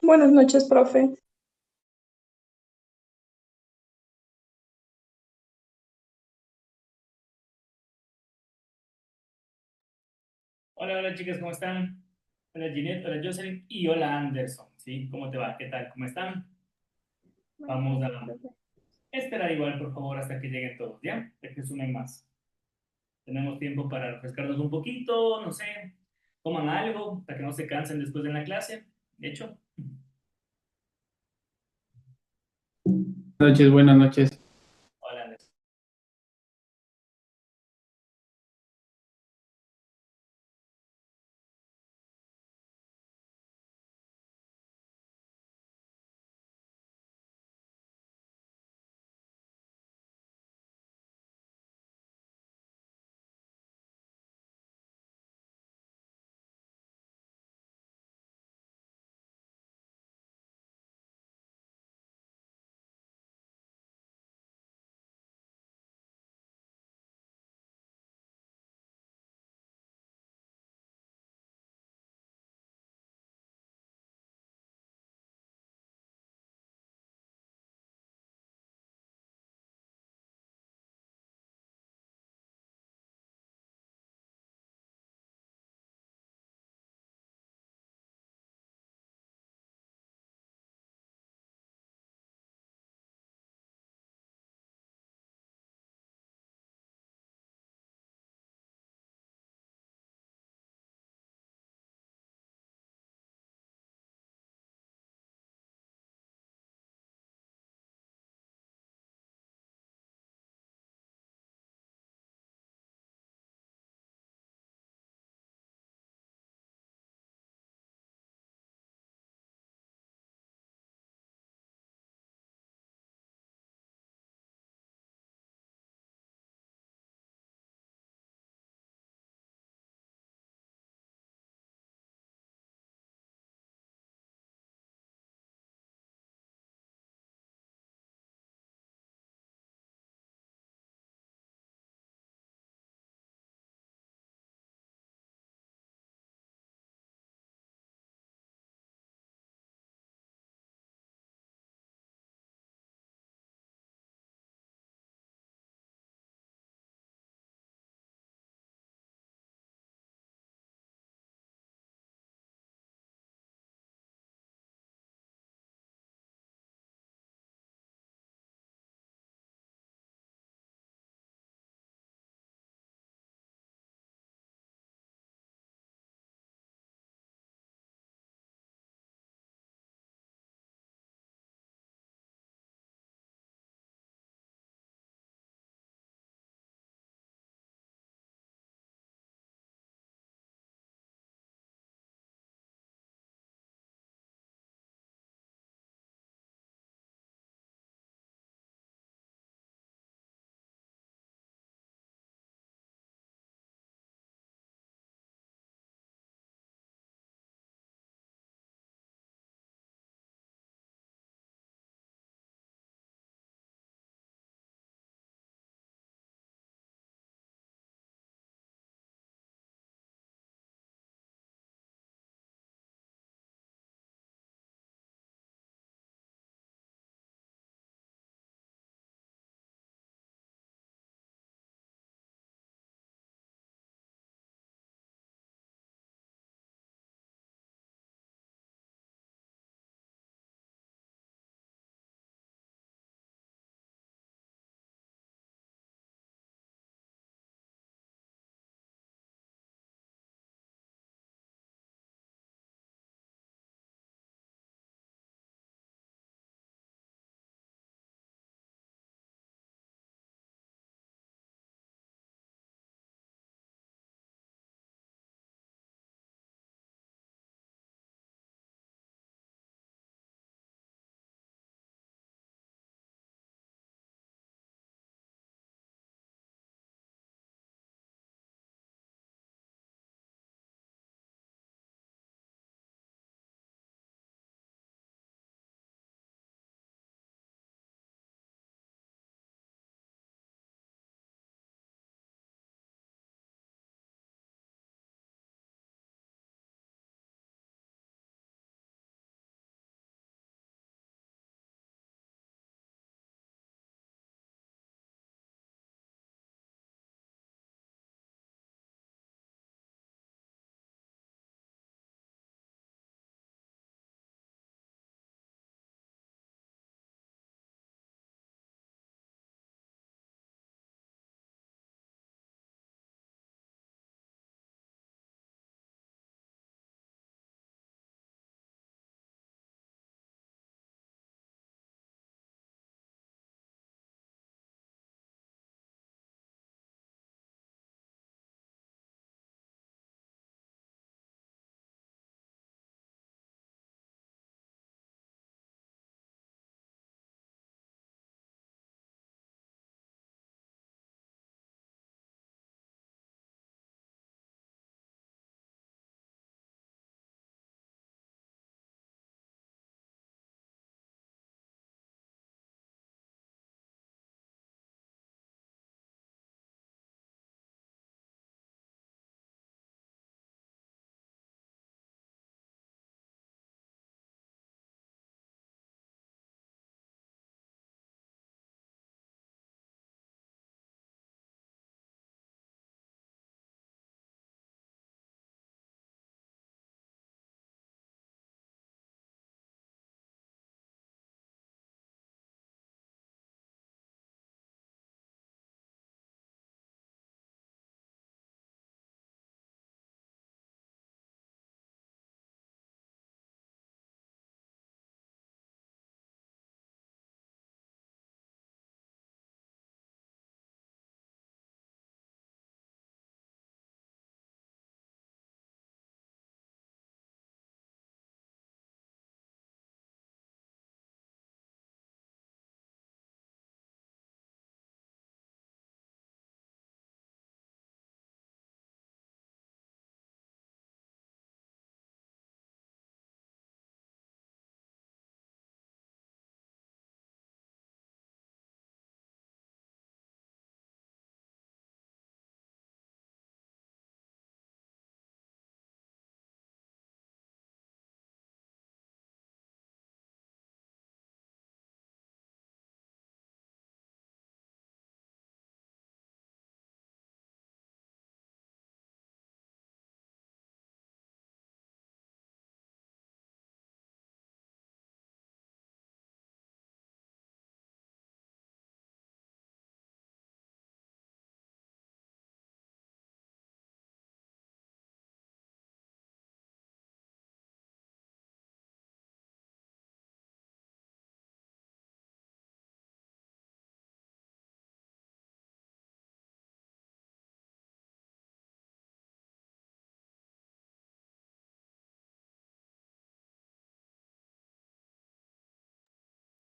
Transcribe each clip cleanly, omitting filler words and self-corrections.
Buenas noches, profe. Hola, hola chicas, ¿cómo están? Hola Ginette, hola Jocelyn y hola Anderson, ¿sí? ¿Cómo te va? ¿Qué tal? ¿Cómo están? Muy Vamos bien, a profe. esperar igual, por favor, hasta que lleguen todos, ¿ya? Ya que sumen más. Tenemos tiempo para refrescarnos un poquito, no sé, coman algo para que no se cansen después de la clase. De hecho, Noches, buenas noches. hola Anderson.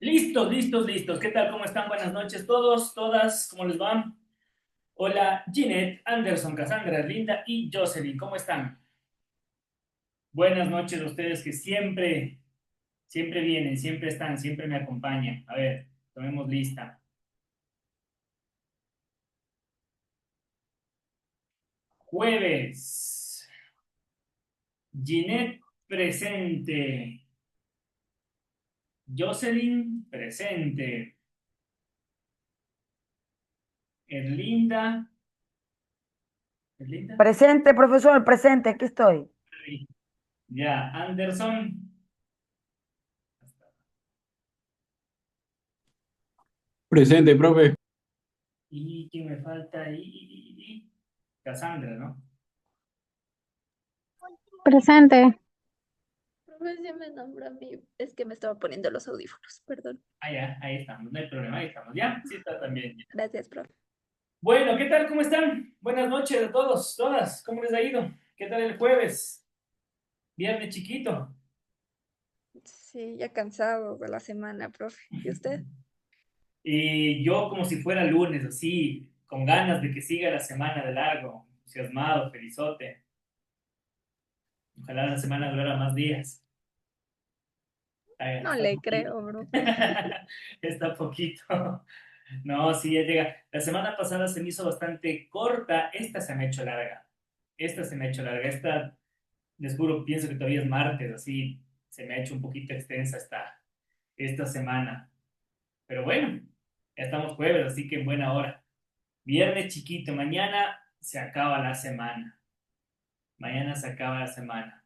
Listos, listos, listos. ¿Qué tal? ¿Cómo están? Buenas noches todos, todas. ¿Cómo les va? Hola, Ginette, Anderson, Cassandra, Linda y Jocelyn. ¿Cómo están? Buenas noches a ustedes que siempre vienen, siempre están, siempre me acompañan. A ver, tomemos lista. Jueves. Ginette presente. Jocelyn presente. Erlinda. ¿Erlinda? Presente, profesor, presente, aquí estoy. Ya, Anderson. Presente, profe. ¿Y quién me falta ahí? Cassandra, ¿no? Presente. Profe, si me nombra a mí. Es que me estaba poniendo los audífonos, perdón. Ah, ya, ahí estamos, no hay problema, ahí estamos. ¿Ya? Sí, está también. Ya. Gracias, profe. Bueno, ¿qué tal? ¿Cómo están? Buenas noches a todos, todas. ¿Cómo les ha ido? ¿Qué tal el jueves? Viernes chiquito. Sí, ya cansado de la semana, profe. ¿Y usted? Y yo como si fuera lunes, así, con ganas de que siga la semana de largo, entusiasmado, felizote. Ojalá la semana durara más días. No Está le poquito. creo, bro. Está poquito. No, sí, ya llega. La semana pasada se me hizo bastante corta. Esta se me ha hecho larga. Esta se me ha hecho larga. Esta, les juro, pienso que todavía es martes, así se me ha hecho un poquito extensa esta semana. Pero bueno, ya estamos jueves, así que en buena hora. Viernes chiquito, mañana se acaba la semana. Mañana se acaba la semana.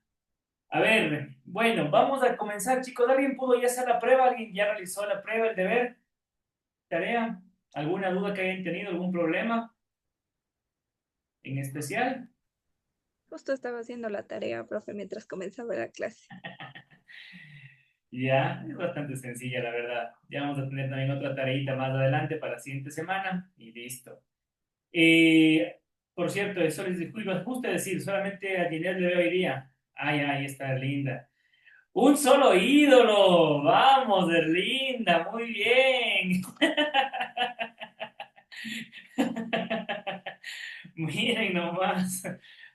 A ver, bueno, vamos a comenzar, chicos. ¿Alguien pudo ya hacer la prueba? ¿Alguien ya realizó la prueba, el deber, tarea? ¿Alguna duda que hayan tenido? ¿Algún problema en especial? Justo estaba haciendo la tarea, profe, mientras comenzaba la clase. Ya, es bastante sencilla, la verdad. Ya vamos a tener también otra tareita más adelante para la siguiente semana y listo. Por cierto, eso les iba justo a decir, solamente a Ginés le veo hoy día. Ay, ahí está linda. Un solo ídolo. Vamos, Erlinda, muy bien. Miren nomás.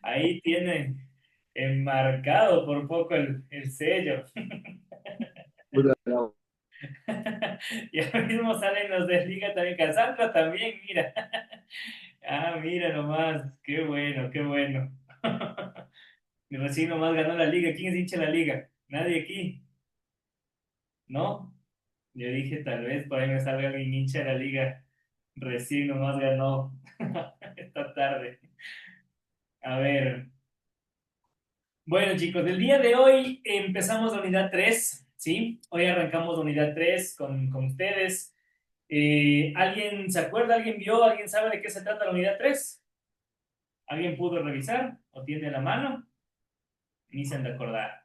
Ahí tienen enmarcado por poco el sello. Y ahora mismo salen los de Liga también. Cassandra también, mira. Ah, mira nomás. Qué bueno, qué bueno. Y recién nomás ganó la liga. ¿Quién es hincha de la liga? Nadie aquí, ¿no? Yo dije, tal vez por ahí me salga alguien hincha de la liga. Recién nomás ganó esta tarde. A ver. Bueno, chicos, el día de hoy empezamos la unidad 3, ¿sí? Hoy arrancamos la unidad 3 con ustedes. ¿Alguien se acuerda? ¿Alguien vio? ¿Alguien sabe de qué se trata la unidad 3? ¿Alguien pudo revisar o tiene a la mano? Ni se han de acordar.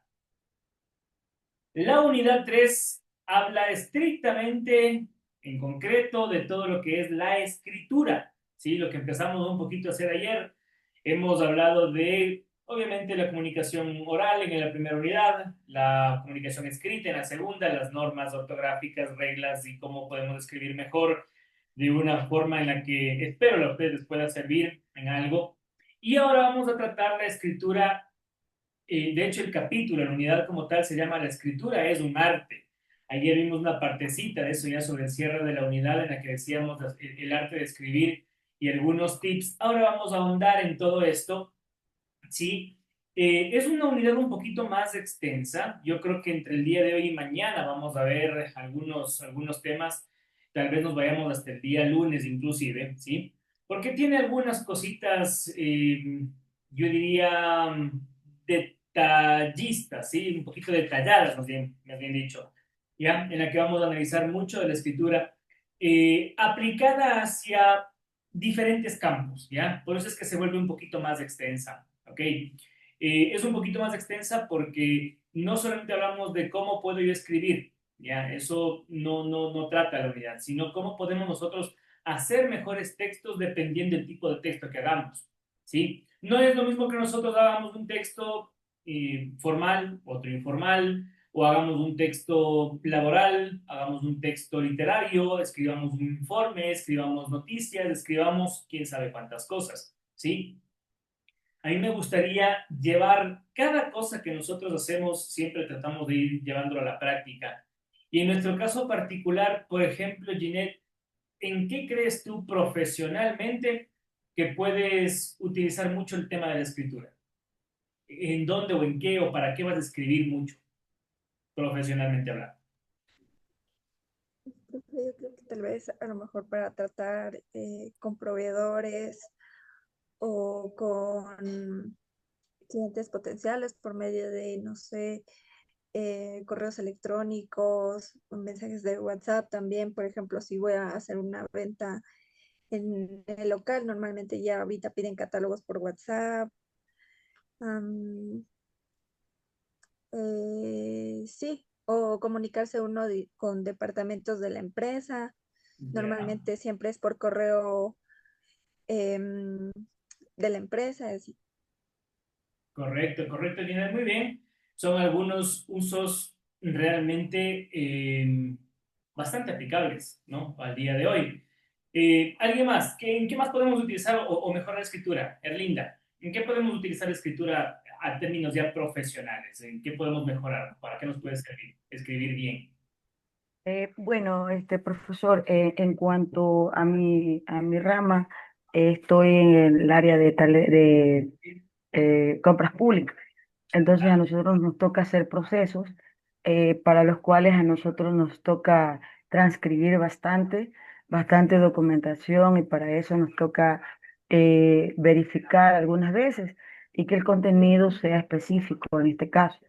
La unidad 3 habla estrictamente, en concreto, de todo lo que es la escritura, ¿sí? Lo que empezamos un poquito a hacer ayer. Hemos hablado de, obviamente, la comunicación oral en la primera unidad, la comunicación escrita en la segunda, las normas ortográficas, reglas y cómo podemos escribir mejor de una forma en la que espero a ustedes les pueda servir en algo. Y ahora vamos a tratar la escritura. De hecho, el capítulo, la unidad como tal, se llama La escritura es un arte. Ayer vimos una partecita de eso ya sobre el cierre de la unidad en la que decíamos el arte de escribir y algunos tips. Ahora vamos a ahondar en todo esto, ¿sí? Es una unidad un poquito más extensa. Yo creo que entre el día de hoy y mañana vamos a ver algunos temas. Tal vez nos vayamos hasta el día lunes inclusive, ¿sí? Porque tiene algunas cositas, yo diría, detallistas, ¿sí? Un poquito detalladas, más bien dicho, ¿ya? En la que vamos a analizar mucho de la escritura aplicada hacia diferentes campos, ¿ya? Por eso es que se vuelve un poquito más extensa, ¿ok? Es un poquito más extensa porque no solamente hablamos de cómo puedo yo escribir, ¿ya? Eso no trata la unidad, sino cómo podemos nosotros hacer mejores textos dependiendo del tipo de texto que hagamos, ¿sí? No es lo mismo que nosotros hagamos un texto formal, otro informal, o hagamos un texto laboral, hagamos un texto literario, escribamos un informe, escribamos noticias, escribamos quién sabe cuántas cosas, ¿sí? A mí me gustaría llevar cada cosa que nosotros hacemos, siempre tratamos de ir llevándolo a la práctica. Y en nuestro caso particular, por ejemplo, Ginette, ¿en qué crees tú profesionalmente que puedes utilizar mucho el tema de la escritura? ¿En dónde o en qué o para qué vas a escribir mucho, profesionalmente hablando? Yo creo que tal vez a lo mejor para tratar con proveedores o con clientes potenciales por medio de, no sé, correos electrónicos, mensajes de WhatsApp también. Por ejemplo, si voy a hacer una venta en el local, normalmente ya ahorita piden catálogos por WhatsApp. Am, sí, o comunicarse uno con departamentos de la empresa. Ya, Normalmente siempre es por correo em, de la empresa. correcto, correcto, Ginette, muy bien. Son algunos usos realmente bastante aplicables, ¿no? Al día de hoy. ¿Alguien más? ¿En qué más podemos utilizar o mejorar la escritura? Erlinda, ¿en qué podemos utilizar la escritura a términos ya profesionales? ¿En qué podemos mejorar? ¿Para qué nos puede servir? Escribir bien. Bueno, profesor, en cuanto a mi rama, estoy en el área de compras públicas. Entonces a nosotros nos toca hacer procesos para los cuales a nosotros nos toca transcribir bastante documentación, y para eso nos toca verificar algunas veces y que el contenido sea específico en este caso,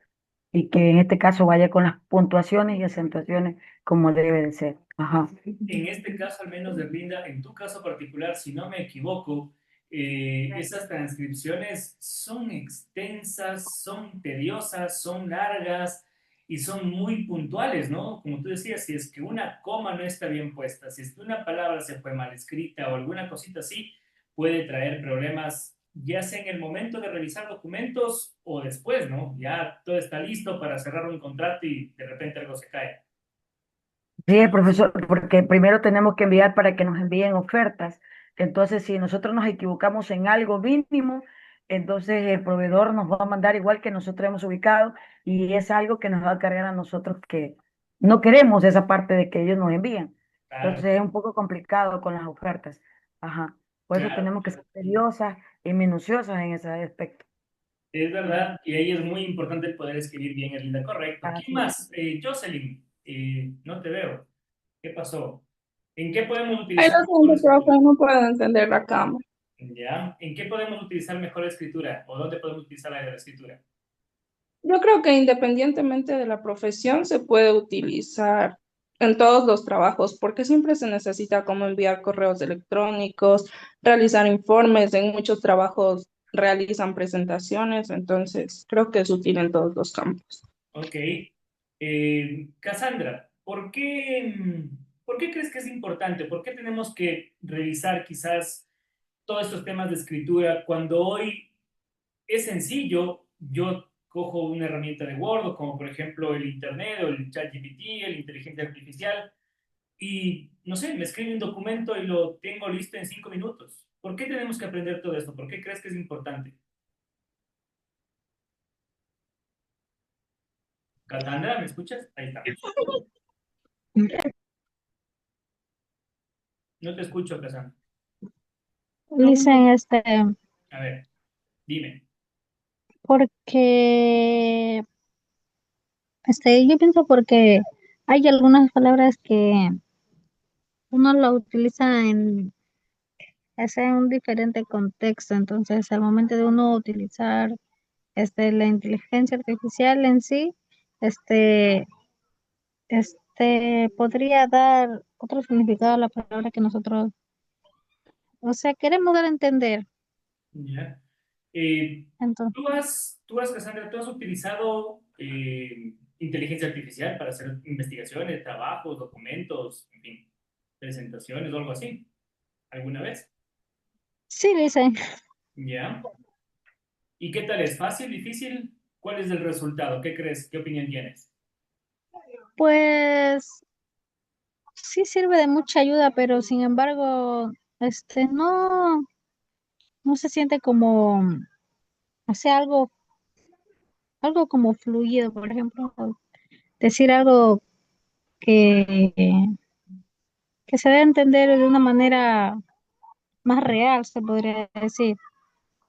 y que en este caso vaya con las puntuaciones y acentuaciones como debe de ser. Ajá. En este caso, al menos de Linda, en tu caso particular, si no me equivoco, esas transcripciones son extensas, son tediosas, son largas y son muy puntuales, ¿no? Como tú decías, si es que una coma no está bien puesta, si es que una palabra se fue mal escrita o alguna cosita así, puede traer problemas, ya sea en el momento de revisar documentos o después, ¿no? Ya todo está listo para cerrar un contrato y de repente algo se cae. Sí, profesor, porque primero tenemos que enviar para que nos envíen ofertas. Entonces, si nosotros nos equivocamos en algo mínimo, entonces el proveedor nos va a mandar igual que nosotros hemos ubicado, y es algo que nos va a cargar a nosotros, que no queremos esa parte de que ellos nos envían. Claro, Entonces es un poco complicado con las ofertas. Ajá. Por eso claro. tenemos que ser seriosas y minuciosas en ese aspecto. Es verdad, y ahí es muy importante el poder escribir bien, Erlinda. Correcto. ¿Quién Así. más? Jocelyn, no te veo. ¿Qué pasó? ¿En qué podemos Ay, utilizar lo mejor siento, escritura? profe, no puedo entender la cámara. ¿Ya? ¿En qué podemos utilizar mejor escritura? ¿O dónde podemos utilizar la escritura? Yo creo que independientemente de la profesión se puede utilizar en todos los trabajos, porque siempre se necesita como enviar correos electrónicos, realizar informes, en muchos trabajos realizan presentaciones, entonces creo que es útil en todos los campos. Ok. Cassandra, ¿por qué crees que es importante? ¿Por qué tenemos que revisar quizás todos estos temas de escritura cuando hoy es sencillo? Yo cojo una herramienta de Word, o como por ejemplo el Internet o el ChatGPT, la inteligencia artificial, y no sé, me escribe un documento y lo tengo listo en 5 minutos. ¿Por qué tenemos que aprender todo esto? ¿Por qué crees que es importante? Cassandra, ¿me escuchas? Ahí está. No te escucho, Cassandra. Dicen, A ver, dime. porque, yo pienso porque hay algunas palabras que uno lo utiliza en un diferente contexto. Entonces al momento de uno utilizar, la inteligencia artificial en sí, este, podría dar otro significado a la palabra que nosotros, o sea, queremos dar a entender. ¿Ya? Eh, Entonces, Cassandra, ¿tú has utilizado inteligencia artificial para hacer investigaciones, trabajos, documentos, en fin, presentaciones o algo así? ¿Alguna vez? sí, dicen. ¿Ya? ¿Y qué tal es? ¿Fácil, difícil? ¿Cuál es el resultado? ¿Qué crees? ¿Qué opinión tienes? Pues sí sirve de mucha ayuda, pero sin embargo, no se siente como, o sea, algo como fluido, por ejemplo, decir algo que, que se debe entender de una manera más real, se podría decir,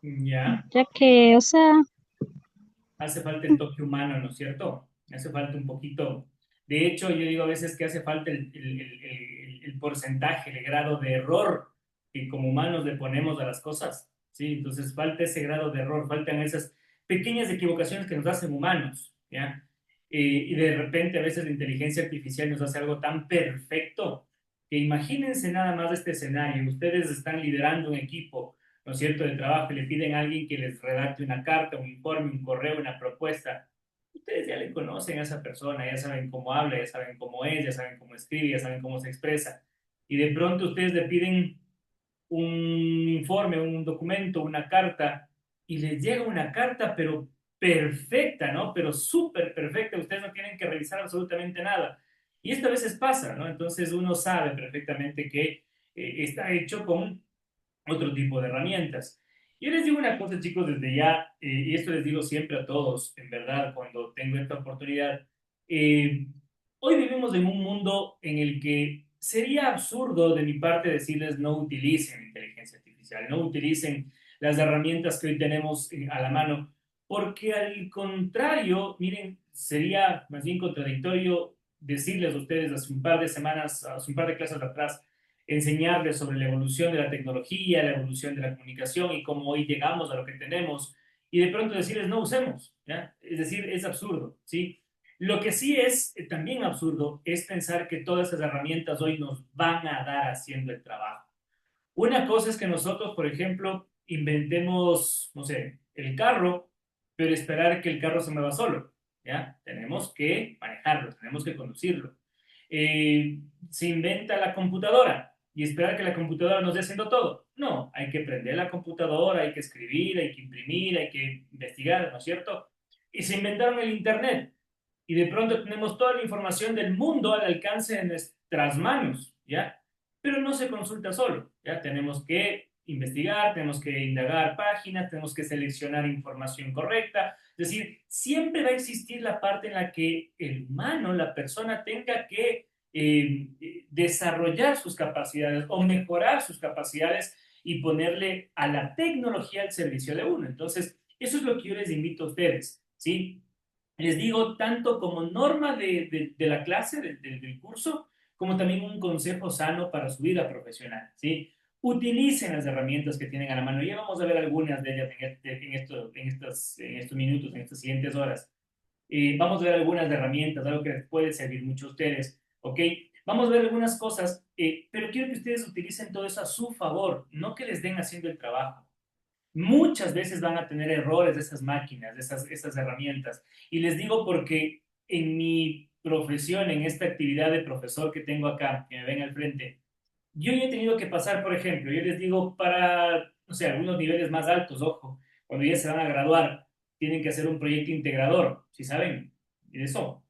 Ya. ya que, o sea, Hace falta el toque humano, ¿no es cierto? Hace falta un poquito. De hecho, yo digo a veces que hace falta el porcentaje, el grado de error que como humanos le ponemos a las cosas. ¿Sí? Entonces falta ese grado de error, faltan esas pequeñas equivocaciones que nos hacen humanos, ¿ya? Y de repente a veces la inteligencia artificial nos hace algo tan perfecto que imagínense nada más este escenario. Ustedes están liderando un equipo, ¿no es cierto?, de trabajo y le piden a alguien que les redacte una carta, un informe, un correo, una propuesta. Ustedes ya le conocen a esa persona, ya saben cómo habla, ya saben cómo es, ya saben cómo escribe, ya saben cómo se expresa. Y de pronto ustedes le piden un informe, un documento, una carta, y les llega una carta, pero perfecta, ¿no? Pero súper perfecta. Ustedes no tienen que revisar absolutamente nada. Y esto a veces pasa, ¿no? Entonces uno sabe perfectamente que está hecho con otro tipo de herramientas. Yo les digo una cosa, chicos, desde ya, y esto les digo siempre a todos, en verdad, cuando tengo esta oportunidad. eh, Hoy vivimos en un mundo en el que sería absurdo de mi parte decirles no utilicen inteligencia artificial, no utilicen las herramientas que hoy tenemos a la mano, porque al contrario, miren, sería más bien contradictorio decirles a ustedes hace un par de semanas, hace un par de clases atrás, enseñarles sobre la evolución de la tecnología, la evolución de la comunicación y cómo hoy llegamos a lo que tenemos, y de pronto decirles no usemos, ¿ya? Es decir, es absurdo, ¿sí? Lo que sí es también absurdo es pensar que todas esas herramientas hoy nos van a dar haciendo el trabajo. Una cosa es que nosotros, por ejemplo, inventemos, no sé, el carro, pero esperar que el carro se mueva solo, ¿ya? Tenemos que manejarlo, tenemos que conducirlo. Se inventa la computadora y esperar que la computadora nos dé haciendo todo. No, hay que prender la computadora, hay que escribir, hay que imprimir, hay que investigar, ¿no es cierto? Y se inventaron el Internet y de pronto tenemos toda la información del mundo al alcance de nuestras manos, ¿ya? Pero no se consulta solo, ¿ya? Tenemos que investigar, tenemos que indagar páginas, tenemos que seleccionar información correcta. Es decir, siempre va a existir la parte en la que el humano, la persona, tenga que desarrollar sus capacidades o mejorar sus capacidades y ponerle a la tecnología al servicio de uno. Entonces, eso es lo que yo les invito a ustedes, ¿sí? Les digo tanto como norma de la clase, del curso, como también un consejo sano para su vida profesional, ¿sí? Utilicen las herramientas que tienen a la mano. Ya vamos a ver algunas de ellas en estos minutos, en estas siguientes horas. Vamos a ver algunas herramientas, algo que les puede servir mucho a ustedes, ¿ok? Vamos a ver algunas cosas, pero quiero que ustedes utilicen todo eso a su favor, no que les den haciendo el trabajo. Muchas veces van a tener errores de esas máquinas, de esas herramientas. Y les digo porque en mi profesión, en esta actividad de profesor que tengo acá, que me ven al frente, yo ya he tenido que pasar, por ejemplo, yo les digo para, no sé, algunos niveles más altos, ojo, cuando ya se van a graduar, tienen que hacer un proyecto integrador, ¿sí saben? Y de eso,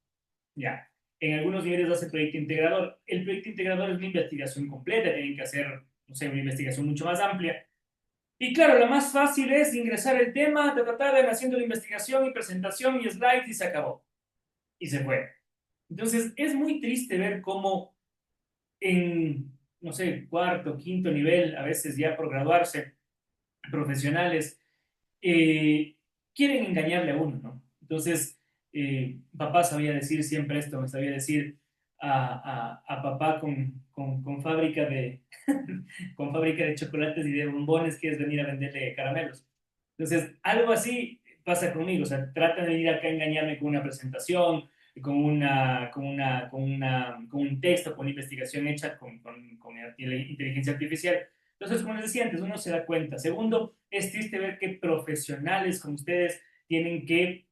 ya. En algunos niveles hace proyecto integrador. El proyecto integrador es una investigación completa, tienen que hacer, no sé, una investigación mucho más amplia. Y claro, lo más fácil es ingresar el tema, tratar haciendo la investigación y presentación y slides y se acabó. Y se fue. Entonces, es muy triste ver cómo en, no sé, cuarto, quinto nivel, a veces ya por graduarse, profesionales, eh, quieren engañarle a uno, ¿no? Entonces, papá sabía decir siempre esto, me sabía decir a papá con fábrica de, con fábrica de chocolates y de bombones, que es venir a venderle caramelos. Entonces, algo así pasa conmigo, o sea, tratan de venir acá a engañarme con una presentación, con un texto, con una investigación hecha con inteligencia artificial. Entonces, como les decía antes, uno se da cuenta. Segundo, es triste ver que profesionales como ustedes tienen que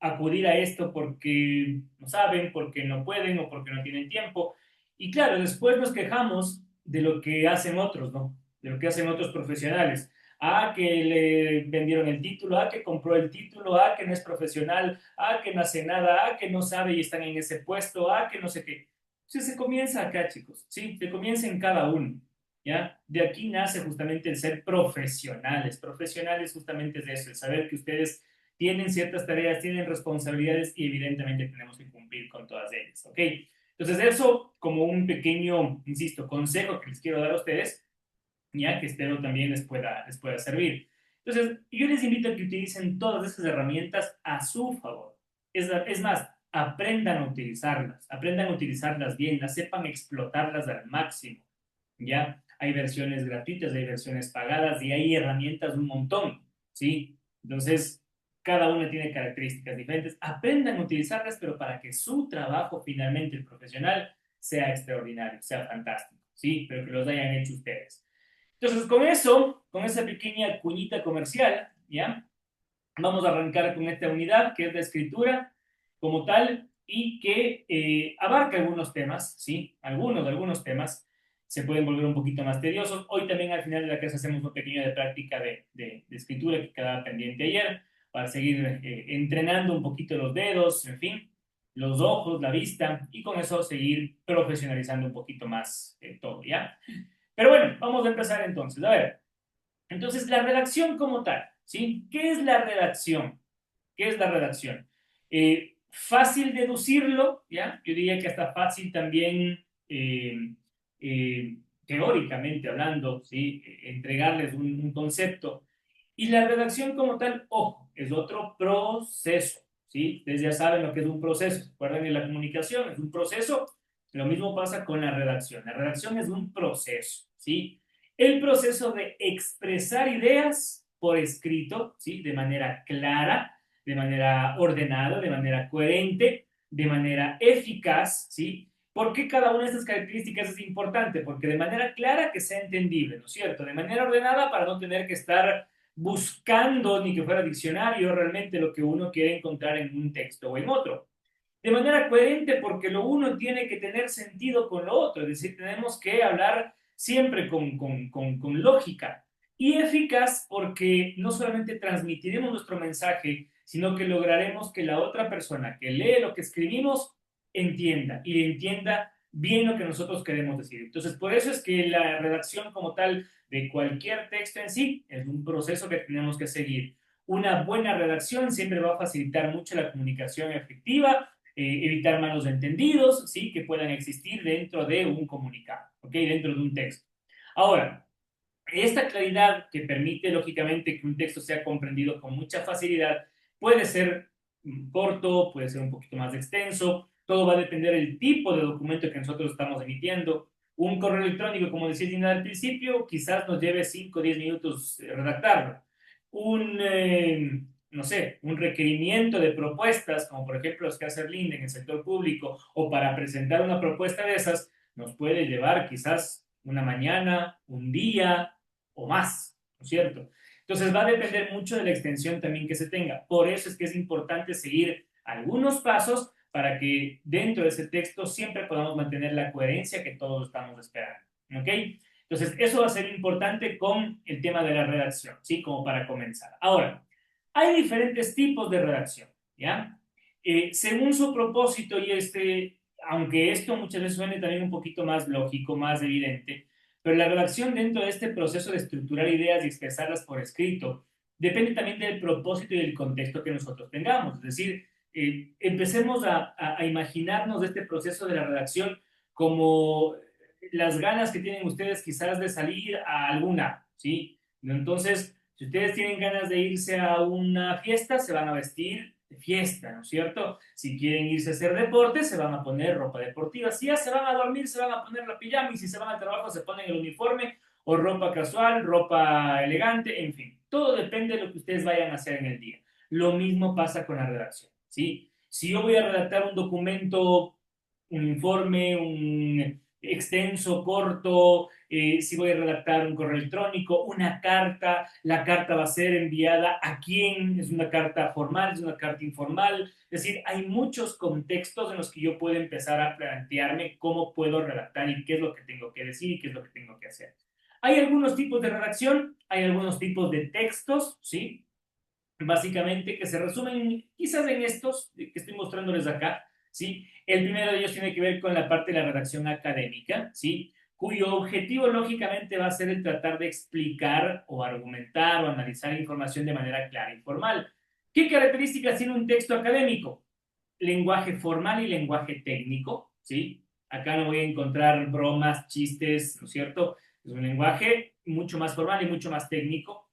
acudir a esto porque no saben, porque no pueden o porque no tienen tiempo. Y claro, después nos quejamos de lo que hacen otros, ¿no? De lo que hacen otros profesionales. que le vendieron el título, que compró el título, que no es profesional, que no hace nada, que no sabe y están en ese puesto, que no sé qué. Entonces se comienza acá, chicos, ¿sí? Se comienza en cada uno, ¿ya? De aquí nace justamente el ser profesionales. Profesionales justamente es eso, el saber que ustedes tienen ciertas tareas, tienen responsabilidades y evidentemente tenemos que cumplir con todas ellas, ¿ok? Entonces eso como un pequeño, insisto, consejo que les quiero dar a ustedes, ya que espero también les pueda servir. Entonces, yo les invito a que utilicen todas esas herramientas a su favor. Es más, aprendan a utilizarlas bien, las sepan explotarlas al máximo. ¿Ya? Hay versiones gratuitas, hay versiones pagadas y hay herramientas un montón, ¿sí? Entonces, cada una tiene características diferentes. Aprendan a utilizarlas, pero para que su trabajo finalmente, el profesional, sea extraordinario, sea fantástico, ¿sí? Pero que los hayan hecho ustedes. Entonces, con eso, con esa pequeña cuñita comercial, ¿ya? Vamos a arrancar con esta unidad que es la escritura como tal y que abarca algunos temas, ¿sí? Algunos temas se pueden volver un poquito más tediosos. Hoy también al final de la clase hacemos un pequeño de práctica de escritura que quedaba pendiente ayer para seguir entrenando un poquito los dedos, en fin, los ojos, la vista y con eso seguir profesionalizando un poquito más todo, ¿ya? Pero bueno, vamos a empezar entonces. A ver, entonces la redacción como tal, ¿sí? ¿Qué es la redacción? ¿Qué es la redacción? Fácil deducirlo, ¿ya? Yo diría que hasta fácil también, teóricamente hablando, ¿sí? Entregarles un concepto. Y la redacción como tal, ojo, es otro proceso, ¿sí? Ustedes ya saben lo que es un proceso. ¿Recuerdan en la comunicación? Es un proceso. Lo mismo pasa con la redacción. La redacción es un proceso, ¿sí? El proceso de expresar ideas por escrito, ¿sí? De manera clara, de manera ordenada, de manera coherente, de manera eficaz, ¿sí? ¿Por qué cada una de estas características es importante? Porque de manera clara que sea entendible, ¿no es cierto? De manera ordenada para no tener que estar buscando ni que fuera diccionario realmente lo que uno quiere encontrar en un texto o en otro. De manera coherente porque lo uno tiene que tener sentido con lo otro, es decir, tenemos que hablar siempre con lógica. Y eficaz porque no solamente transmitiremos nuestro mensaje, sino que lograremos que la otra persona que lee lo que escribimos entienda y entienda bien lo que nosotros queremos decir. Entonces, por eso es que la redacción como tal de cualquier texto en sí es un proceso que tenemos que seguir. Una buena redacción siempre va a facilitar mucho la comunicación efectiva, evitar malos entendidos, ¿sí? Que puedan existir dentro de un comunicado, ¿ok? Dentro de un texto. Ahora, esta claridad que permite, lógicamente, que un texto sea comprendido con mucha facilidad puede ser corto, puede ser un poquito más extenso, todo va a depender del tipo de documento que nosotros estamos emitiendo. Un correo electrónico, como decía Dina al principio, quizás nos lleve 5 o 10 minutos redactarlo. No sé, un requerimiento de propuestas, como por ejemplo los que hace Erlinda en el sector público, o para presentar una propuesta de esas, nos puede llevar quizás una mañana, un día o más, ¿no es cierto? Entonces va a depender mucho de la extensión también que se tenga. Por eso es que es importante seguir algunos pasos para que dentro de ese texto siempre podamos mantener la coherencia que todos estamos esperando, ¿ok? Entonces, eso va a ser importante con el tema de la redacción, ¿sí? Como para comenzar. Ahora, hay diferentes tipos de redacción, ¿ya? Según su propósito y aunque esto muchas veces suene también un poquito más lógico, más evidente, pero la redacción dentro de este proceso de estructurar ideas y expresarlas por escrito depende también del propósito y del contexto que nosotros tengamos. Es decir, empecemos a imaginarnos este proceso de la redacción como las ganas que tienen ustedes quizás de salir a alguna, ¿sí? Entonces, si ustedes tienen ganas de irse a una fiesta, se van a vestir de fiesta, ¿no es cierto? Si quieren irse a hacer deporte, se van a poner ropa deportiva. Si ya se van a dormir, se van a poner la pijama. Y si se van al trabajo, se ponen el uniforme o ropa casual, ropa elegante, en fin. Todo depende de lo que ustedes vayan a hacer en el día. Lo mismo pasa con la redacción, ¿sí? Si yo voy a redactar un documento, un informe, un extenso, corto, si voy a redactar un correo electrónico, una carta, la carta va a ser enviada a quién, es una carta formal, es una carta informal, es decir, hay muchos contextos en los que yo puedo empezar a plantearme cómo puedo redactar y qué es lo que tengo que decir y qué es lo que tengo que hacer. Hay algunos tipos de redacción, hay algunos tipos de textos, ¿sí? Básicamente que se resumen quizás en estos que estoy mostrándoles acá, ¿sí? El primero de ellos tiene que ver con la parte de la redacción académica, ¿sí? Cuyo objetivo lógicamente va a ser el tratar de explicar o argumentar o analizar información de manera clara y formal. ¿Qué características tiene un texto académico? Lenguaje formal y lenguaje técnico, ¿sí? Acá no voy a encontrar bromas, chistes, ¿no es cierto? Es un lenguaje mucho más formal y mucho más técnico.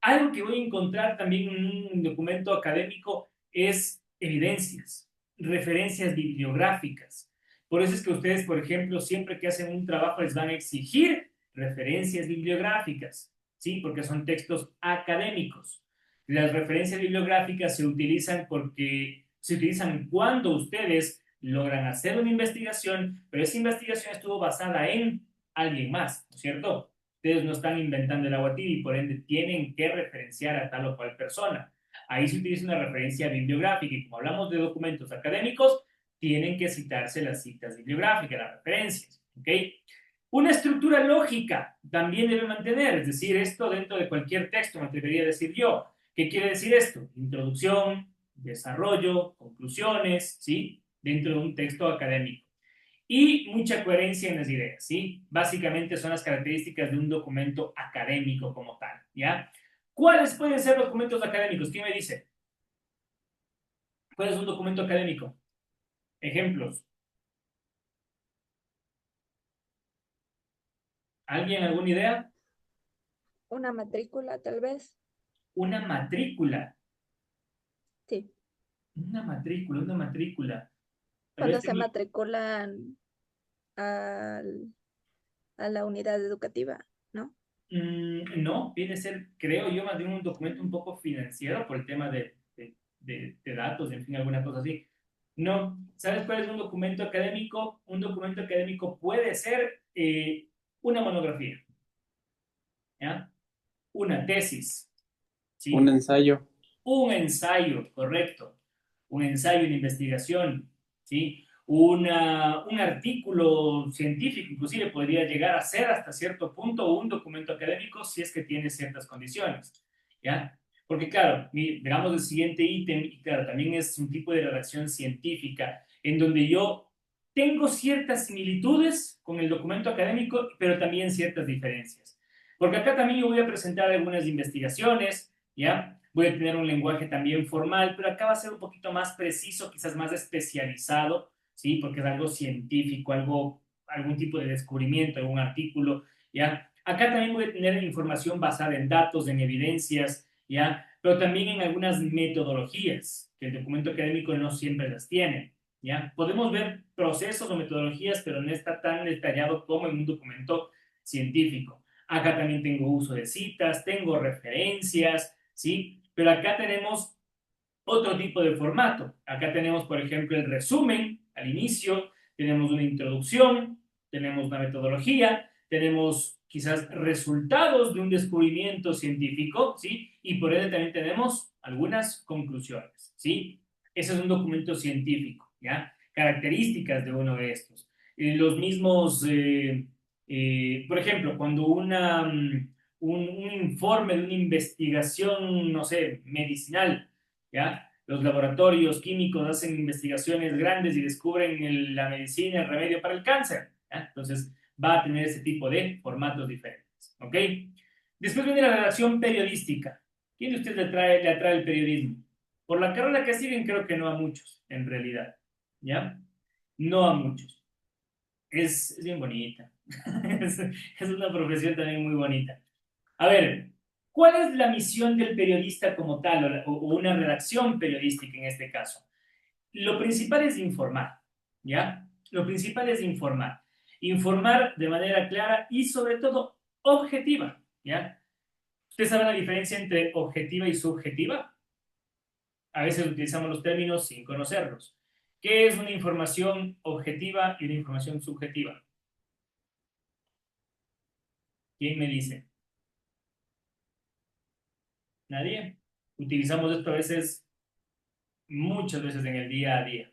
Algo que voy a encontrar también en un documento académico es evidencias, referencias bibliográficas. Por eso es que ustedes, por ejemplo, siempre que hacen un trabajo les van a exigir referencias bibliográficas, ¿sí? Porque son textos académicos. Las referencias bibliográficas se utilizan porque se utilizan cuando ustedes logran hacer una investigación, pero esa investigación estuvo basada en alguien más, ¿no es cierto? Ustedes no están inventando el agua tibia y por ende tienen que referenciar a tal o cual persona. Ahí se utiliza una referencia bibliográfica y como hablamos de documentos académicos, tienen que citarse las citas bibliográficas, las referencias. ¿Ok? Una estructura lógica también debe mantener, es decir, esto dentro de cualquier texto, me atrevería a decir yo. ¿Qué quiere decir esto? Introducción, desarrollo, conclusiones, ¿sí? Dentro de un texto académico y mucha coherencia en las ideas, ¿sí? Básicamente son las características de un documento académico como tal, ¿ya? ¿Cuáles pueden ser documentos académicos? ¿Quién me dice? ¿Cuál es un documento académico? Ejemplos. ¿Alguien alguna idea? Una matrícula, tal vez. Una matrícula. Sí. Una matrícula, una matrícula. A ver, Cuando se matriculan al- a la unidad educativa, ¿no? No, viene a ser, creo yo, más bien un documento un poco financiero por el tema de datos, en fin, alguna cosa así. No, ¿sabes cuál es un documento académico? Un documento académico puede ser una monografía, ¿ya? Una tesis, Un ¿sí? ensayo. Un ensayo, correcto. Un ensayo, una investigación, ¿sí? Un artículo científico, inclusive podría llegar a ser hasta cierto punto un documento académico si es que tiene ciertas condiciones, ¿ya? Porque claro, veamos el siguiente ítem, y claro, también es un tipo de redacción científica en donde yo tengo ciertas similitudes con el documento académico, pero también ciertas diferencias. Porque acá también yo voy a presentar algunas investigaciones, ¿ya? Voy a tener un lenguaje también formal, pero acá va a ser un poquito más preciso, quizás más especializado, ¿sí? Porque es algo científico, algún tipo de descubrimiento, algún artículo, ¿ya? Acá también voy a tener información basada en datos, en evidencias, ¿ya? Pero también en algunas metodologías, que el documento académico no siempre las tiene, ¿ya? Podemos ver procesos o metodologías, pero no está tan detallado como en un documento científico. Acá también tengo uso de citas, tengo referencias, ¿sí? Pero acá tenemos otro tipo de formato. Acá tenemos, por ejemplo, el resumen al inicio, tenemos una introducción, tenemos una metodología, tenemos quizás resultados de un descubrimiento científico, ¿sí? Y por ende también tenemos algunas conclusiones, ¿sí? Ese es un documento científico, ¿ya? Características de uno de estos. Los mismos, por ejemplo, cuando un informe de una investigación, no sé, medicinal, ¿ya? Los laboratorios químicos hacen investigaciones grandes y descubren la medicina, el remedio para el cáncer, ¿ya? Entonces va a tener ese tipo de formatos diferentes, ¿ok? Después viene la redacción periodística. ¿Quién de ustedes le atrae el periodismo? Por la carrera que siguen, creo que no a muchos, en realidad, ¿ya? No a muchos. Es bien bonita. Es una profesión también muy bonita. A ver, ¿cuál es la misión del periodista como tal o una redacción periodística en este caso? Lo principal es informar, ¿ya? Lo principal es informar. Informar de manera clara y sobre todo objetiva, ¿ya? ¿Usted sabe la diferencia entre objetiva y subjetiva? A veces utilizamos los términos sin conocerlos. ¿Qué es una información objetiva y una información subjetiva? ¿Quién me dice? ¿Nadie? Utilizamos esto a veces, muchas veces en el día a día.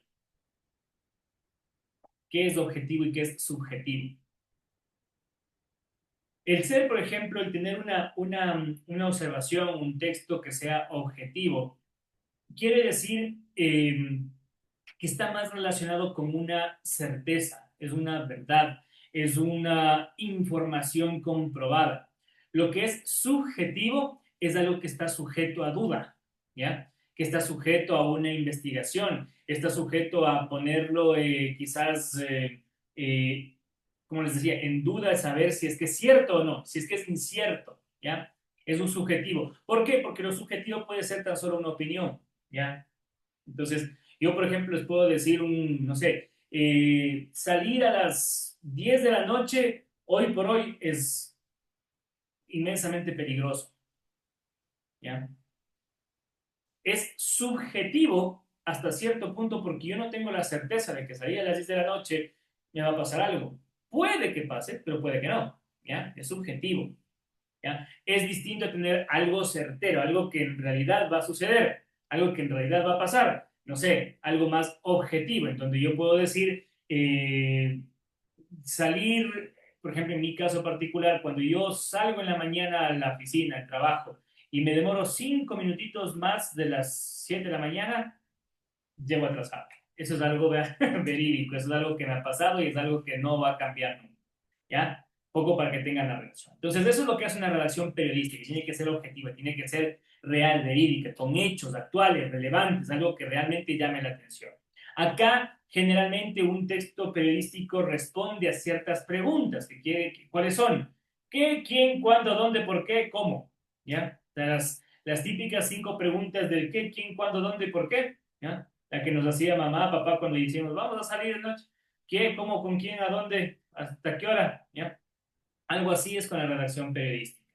¿Qué es objetivo y qué es subjetivo? El ser, por ejemplo, el tener una observación, un texto que sea objetivo, quiere decir que está más relacionado con una certeza, es una verdad, es una información comprobada. Lo que es subjetivo es algo que está sujeto a duda, ¿ya? Que está sujeto a una investigación, está sujeto a ponerlo quizás, como les decía, en duda de saber si es que es cierto o no, si es que es incierto, ¿ya? Es un subjetivo. ¿Por qué? Porque lo subjetivo puede ser tan solo una opinión, ¿ya? Entonces, yo, por ejemplo, les puedo decir no sé, salir a las 10 de la noche, hoy por hoy, es inmensamente peligroso, ¿ya? Es subjetivo hasta cierto punto porque yo no tengo la certeza de que salir a las 10 de la noche me va a pasar algo. Puede que pase, pero puede que no, ¿ya? Es subjetivo, ¿ya? Es distinto a tener algo certero, algo que en realidad va a suceder, algo que en realidad va a pasar, no sé, algo más objetivo, en donde yo puedo decir, salir, por ejemplo, en mi caso particular, cuando yo salgo en la mañana a la oficina, al trabajo, y me demoro 5 minutitos más de las 7 de la mañana, llego atrasado. Eso es algo verídico, eso es algo que me ha pasado y es algo que no va a cambiar nunca. ¿Ya? Poco para que tengan la relación. Entonces, eso es lo que hace una relación periodística. Tiene que ser objetiva, tiene que ser real, verídica, con hechos actuales, relevantes, algo que realmente llame la atención. Acá, generalmente, un texto periodístico responde a ciertas preguntas. ¿Cuáles son? ¿Qué, quién, cuándo, dónde, por qué, cómo? ¿Ya? Las típicas 5 preguntas del qué, quién, cuándo, dónde, por qué. ¿Ya? La que nos hacía mamá, papá cuando decíamos, vamos a salir de noche. ¿Qué, cómo, con quién, a dónde, hasta qué hora? ¿Ya? Algo así es con la redacción periodística.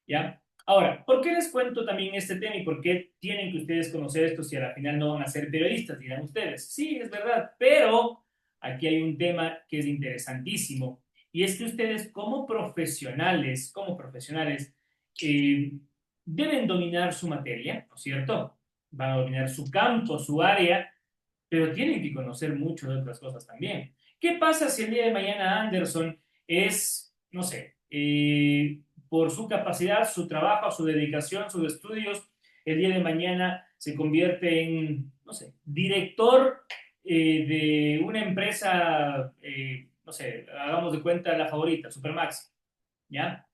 ¿Ya? Ahora, ¿por qué les cuento también este tema y por qué tienen que ustedes conocer esto si al final no van a ser periodistas, dirán ustedes? Sí, es verdad, pero aquí hay un tema que es interesantísimo y es que ustedes como profesionales, eh, deben dominar su materia, ¿no es cierto? Van a dominar su campo, su área, pero tienen que conocer mucho de otras cosas también. ¿Qué pasa si el día de mañana Anderson es, no sé, por su capacidad, su trabajo, su dedicación, sus estudios, el día de mañana se convierte en, no sé, director de una empresa, no sé, hagamos de cuenta la favorita, Supermax, ¿ya?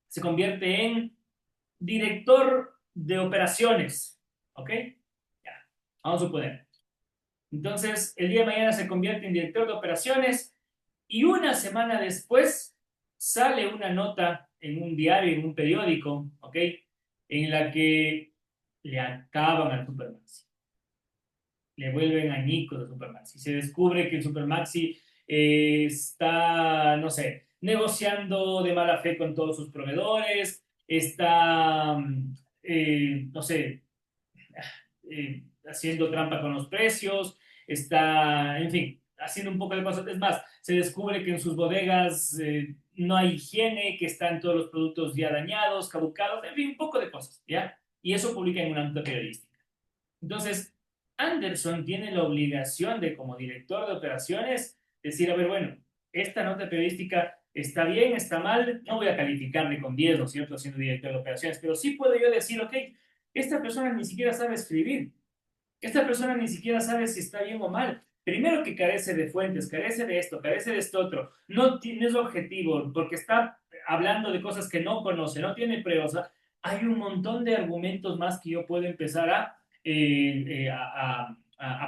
Se convierte en director de operaciones, ¿ok? Ya, vamos a suponer. Entonces, el día de mañana se convierte en director de operaciones y una semana después sale una nota en un diario, en un periódico, ¿ok? En la que le acaban al Supermaxi, le vuelven añicos al Supermaxi. Se descubre que el Supermaxi está, no sé, negociando de mala fe con todos sus proveedores, está, no sé, haciendo trampa con los precios, está, en fin, haciendo un poco de cosas. Es más, se descubre que en sus bodegas no hay higiene, que están todos los productos ya dañados, caducados, en fin, un poco de cosas, ¿ya? Y eso publica en una nota periodística. Entonces, Anderson tiene la obligación de, como director de operaciones, decir, a ver, bueno, esta nota periodística está bien, está mal, no voy a calificarle con 10, ¿no es cierto?, siendo director de operaciones, pero sí puedo yo decir, ok, esta persona ni siquiera sabe escribir, esta persona ni siquiera sabe si está bien o mal. Primero que carece de fuentes, carece de esto, carece de esto otro. No es objetivo porque está hablando de cosas que no conoce, no tiene pruebas. Hay un montón de argumentos más que yo puedo empezar a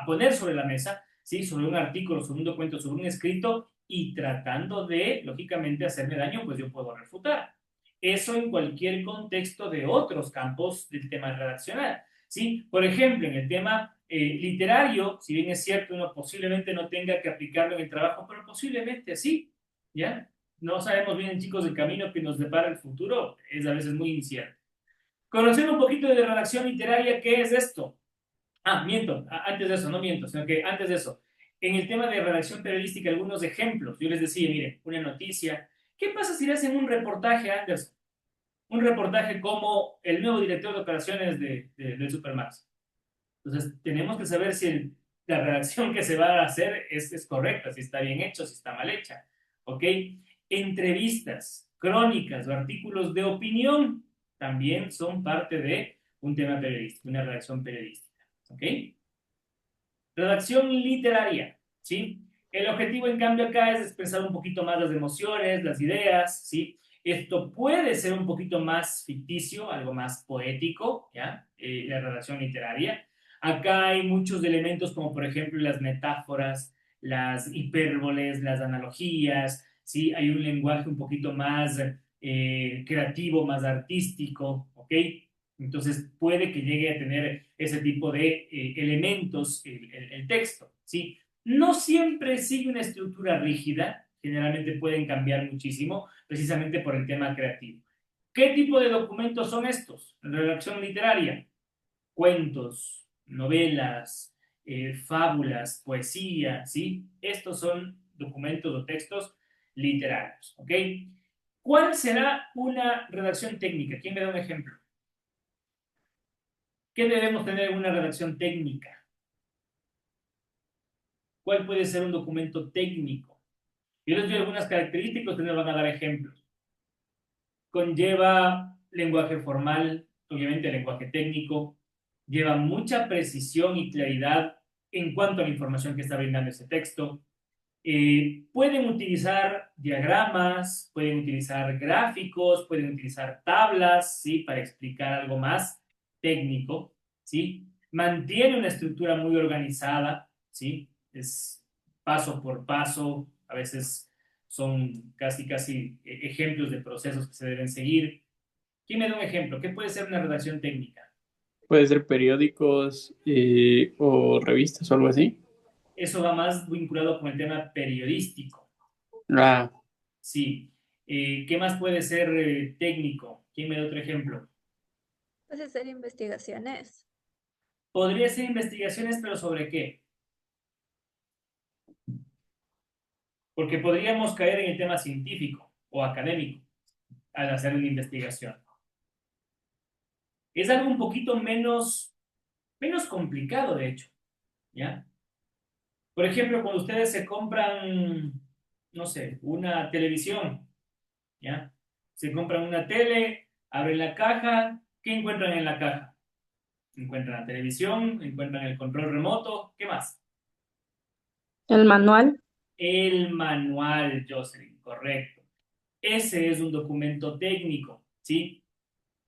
poner sobre la mesa, ¿sí? Sobre un artículo, sobre un documento, sobre un escrito y tratando de, lógicamente, hacerme daño, pues yo puedo refutar. Eso en cualquier contexto de otros campos del tema redaccional. ¿Sí? Por ejemplo, en el tema literario, si bien es cierto, uno posiblemente no tenga que aplicarlo en el trabajo, pero posiblemente sí, ¿ya? No sabemos bien, chicos, el camino que nos depara el futuro es a veces muy incierto. Conocer un poquito de redacción literaria, ¿qué es esto? Miento, antes de eso, no miento, sino que antes de eso, en el tema de redacción periodística, algunos ejemplos, yo les decía, miren, una noticia, ¿qué pasa si le hacen un reportaje a Anderson? Un reportaje como el nuevo director de operaciones del Supermax. Entonces, tenemos que saber si la redacción que se va a hacer es correcta, si está bien hecho, si está mal hecha. ¿Ok? Entrevistas, crónicas o artículos de opinión también son parte de un tema periodístico, una redacción periodística. ¿Ok? Redacción literaria, ¿sí? El objetivo, en cambio, acá es expresar un poquito más las emociones, las ideas, ¿sí? Esto puede ser un poquito más ficticio, algo más poético, ¿ya? La redacción literaria. Acá hay muchos elementos como, por ejemplo, las metáforas, las hipérboles, las analogías, ¿sí? Hay un lenguaje un poquito más creativo, más artístico, ¿ok? Entonces puede que llegue a tener ese tipo de elementos el texto, ¿sí? No siempre sigue una estructura rígida, generalmente pueden cambiar muchísimo, precisamente por el tema creativo. ¿Qué tipo de documentos son estos? Redacción literaria, cuentos, novelas, fábulas, poesía, ¿sí? Estos son documentos o textos literarios, ¿ok? ¿Cuál será una redacción técnica? ¿Quién me da un ejemplo? ¿Qué debemos tener en una redacción técnica? ¿Cuál puede ser un documento técnico? Yo les doy algunas características que nos van a dar ejemplos. Conlleva lenguaje formal, obviamente lenguaje técnico, lleva mucha precisión y claridad en cuanto a la información que está brindando ese texto. Pueden utilizar diagramas, pueden utilizar gráficos, pueden utilizar tablas, ¿sí? Para explicar algo más técnico, ¿sí? Mantiene una estructura muy organizada, ¿sí? Es paso por paso, a veces son casi ejemplos de procesos que se deben seguir. ¿Quién me da un ejemplo? ¿Qué puede ser una redacción técnica? Puede ser periódicos o revistas o algo así. Eso va más vinculado con el tema periodístico. Ah, Sí. ¿Qué más puede ser técnico? ¿Quién me da otro ejemplo? Pues hacer investigaciones. Podría ser investigaciones, pero ¿sobre qué? Porque podríamos caer en el tema científico o académico al hacer una investigación. Es algo un poquito menos complicado, de hecho, ¿ya? Por ejemplo, cuando ustedes se compran, no sé, una televisión, ¿ya? Se compran una tele, abren la caja, ¿qué encuentran en la caja? Encuentran la televisión, encuentran el control remoto, ¿qué más? El manual. El manual, Jocelyn, correcto. Ese es un documento técnico, ¿sí?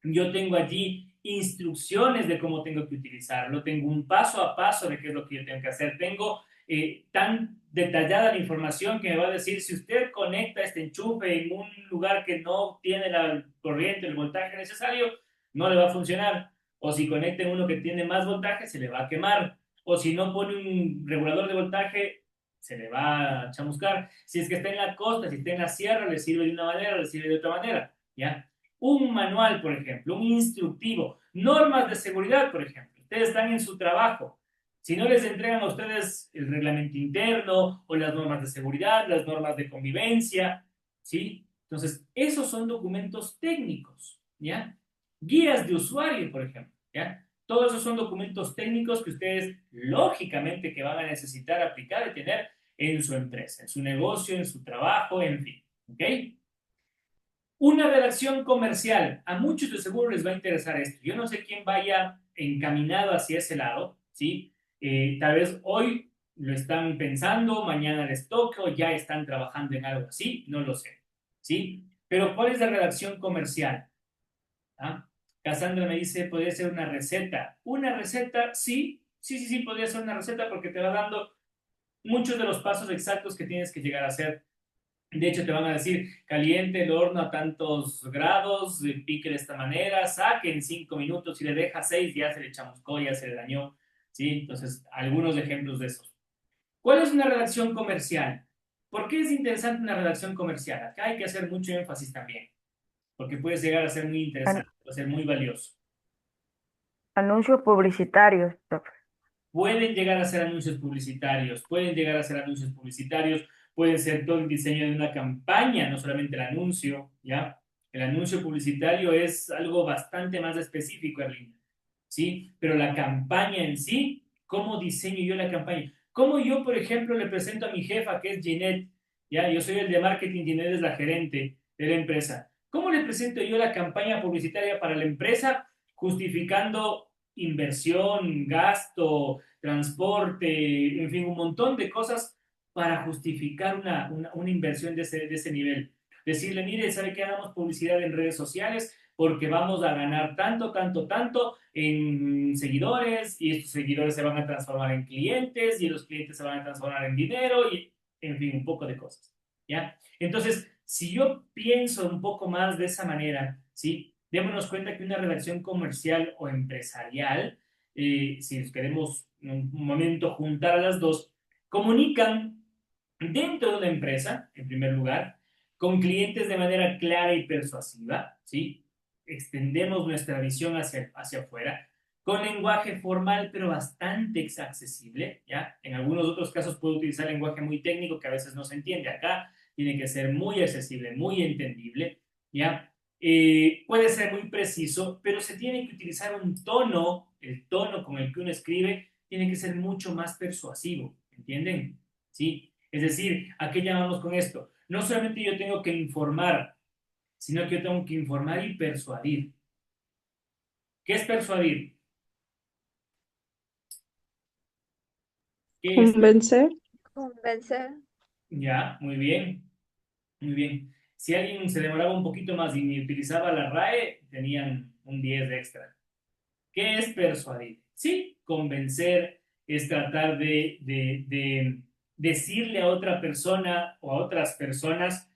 Yo tengo allí instrucciones de cómo tengo que utilizarlo, tengo un paso a paso de qué es lo que yo tengo que hacer, tengo tan detallada la información que me va a decir si usted conecta este enchufe en un lugar que no tiene la corriente, el voltaje necesario, no le va a funcionar. O si conecta en uno que tiene más voltaje, se le va a quemar. O si no pone un regulador de voltaje, se le va a chamuscar. Si es que está en la costa, si está en la sierra, le sirve de una manera, le sirve de otra manera, ¿ya? Un manual, por ejemplo, un instructivo, normas de seguridad, por ejemplo. Ustedes están en su trabajo. Si no les entregan a ustedes el reglamento interno o las normas de seguridad, las normas de convivencia, ¿sí? Entonces, esos son documentos técnicos, ¿ya? Guías de usuario, por ejemplo, ¿ya? Todos esos son documentos técnicos que ustedes, lógicamente, que van a necesitar aplicar y tener en su empresa, en su negocio, en su trabajo, en fin, ¿ok? Una redacción comercial, a muchos de seguro les va a interesar esto. Yo no sé quién vaya encaminado hacia ese lado, ¿sí? Tal vez hoy lo están pensando, mañana les toque o ya están trabajando en algo así, no lo sé, ¿sí? Pero ¿cuál es la redacción comercial? ¿Ah? Cassandra me dice, podría ser una receta. Una receta, sí, podría ser una receta porque te va dando muchos de los pasos exactos que tienes que llegar a hacer. De hecho, te van a decir, caliente el horno a tantos grados, pique de esta manera, saque en 5 minutos, si le deja 6 ya se le chamuscó, ya se le dañó, ¿sí? Entonces, algunos ejemplos de esos. ¿Cuál es una redacción comercial? ¿Por qué es interesante una redacción comercial? Acá hay que hacer mucho énfasis también, porque puede llegar a ser muy An- interesante, puede ser muy valioso. Anuncios publicitarios, profe. Pueden llegar a ser anuncios publicitarios, pueden llegar a ser anuncios publicitarios, pueden ser todo el diseño de una campaña, no solamente el anuncio, ¿ya? El anuncio publicitario es algo bastante más específico, Erlinda, ¿sí? Pero la campaña en sí, ¿cómo diseño yo la campaña? ¿Cómo yo, por ejemplo, le presento a mi jefa, que es Ginette, ¿ya? Yo soy el de marketing y Inés es la gerente de la empresa. ¿Cómo le presento yo la campaña publicitaria para la empresa? Justificando inversión, gasto, transporte, en fin, un montón de cosas para justificar una inversión de ese nivel. Decirle, mire, ¿sabe qué? Hagamos publicidad en redes sociales porque vamos a ganar tanto, tanto, tanto en seguidores y estos seguidores se van a transformar en clientes y los clientes se van a transformar en dinero y, en fin, un poco de cosas, ¿ya? Entonces, si yo pienso un poco más de esa manera, ¿sí? Démonos cuenta que una relación comercial o empresarial, si queremos en un momento juntar a las dos, comunican dentro de una empresa, en primer lugar, con clientes de manera clara y persuasiva, ¿sí? Extendemos nuestra visión hacia afuera, con lenguaje formal pero bastante accesible, ¿ya? En algunos otros casos puedo utilizar lenguaje muy técnico que a veces no se entiende. Acá tiene que ser muy accesible, muy entendible, ¿ya? Puede ser muy preciso, pero se tiene que utilizar un tono, el tono con el que uno escribe tiene que ser mucho más persuasivo, ¿entienden? ¿Sí? Es decir, ¿a qué llamamos con esto? No solamente yo tengo que informar, sino que yo tengo que informar y persuadir. ¿Qué es persuadir? ¿Qué es? Convencer. Convencer. Ya, muy bien, muy bien. Si alguien se demoraba un poquito más y ni utilizaba la RAE, tenían un 10 extra. ¿Qué es persuadir? Sí, convencer es tratar de decirle a otra persona o a otras personas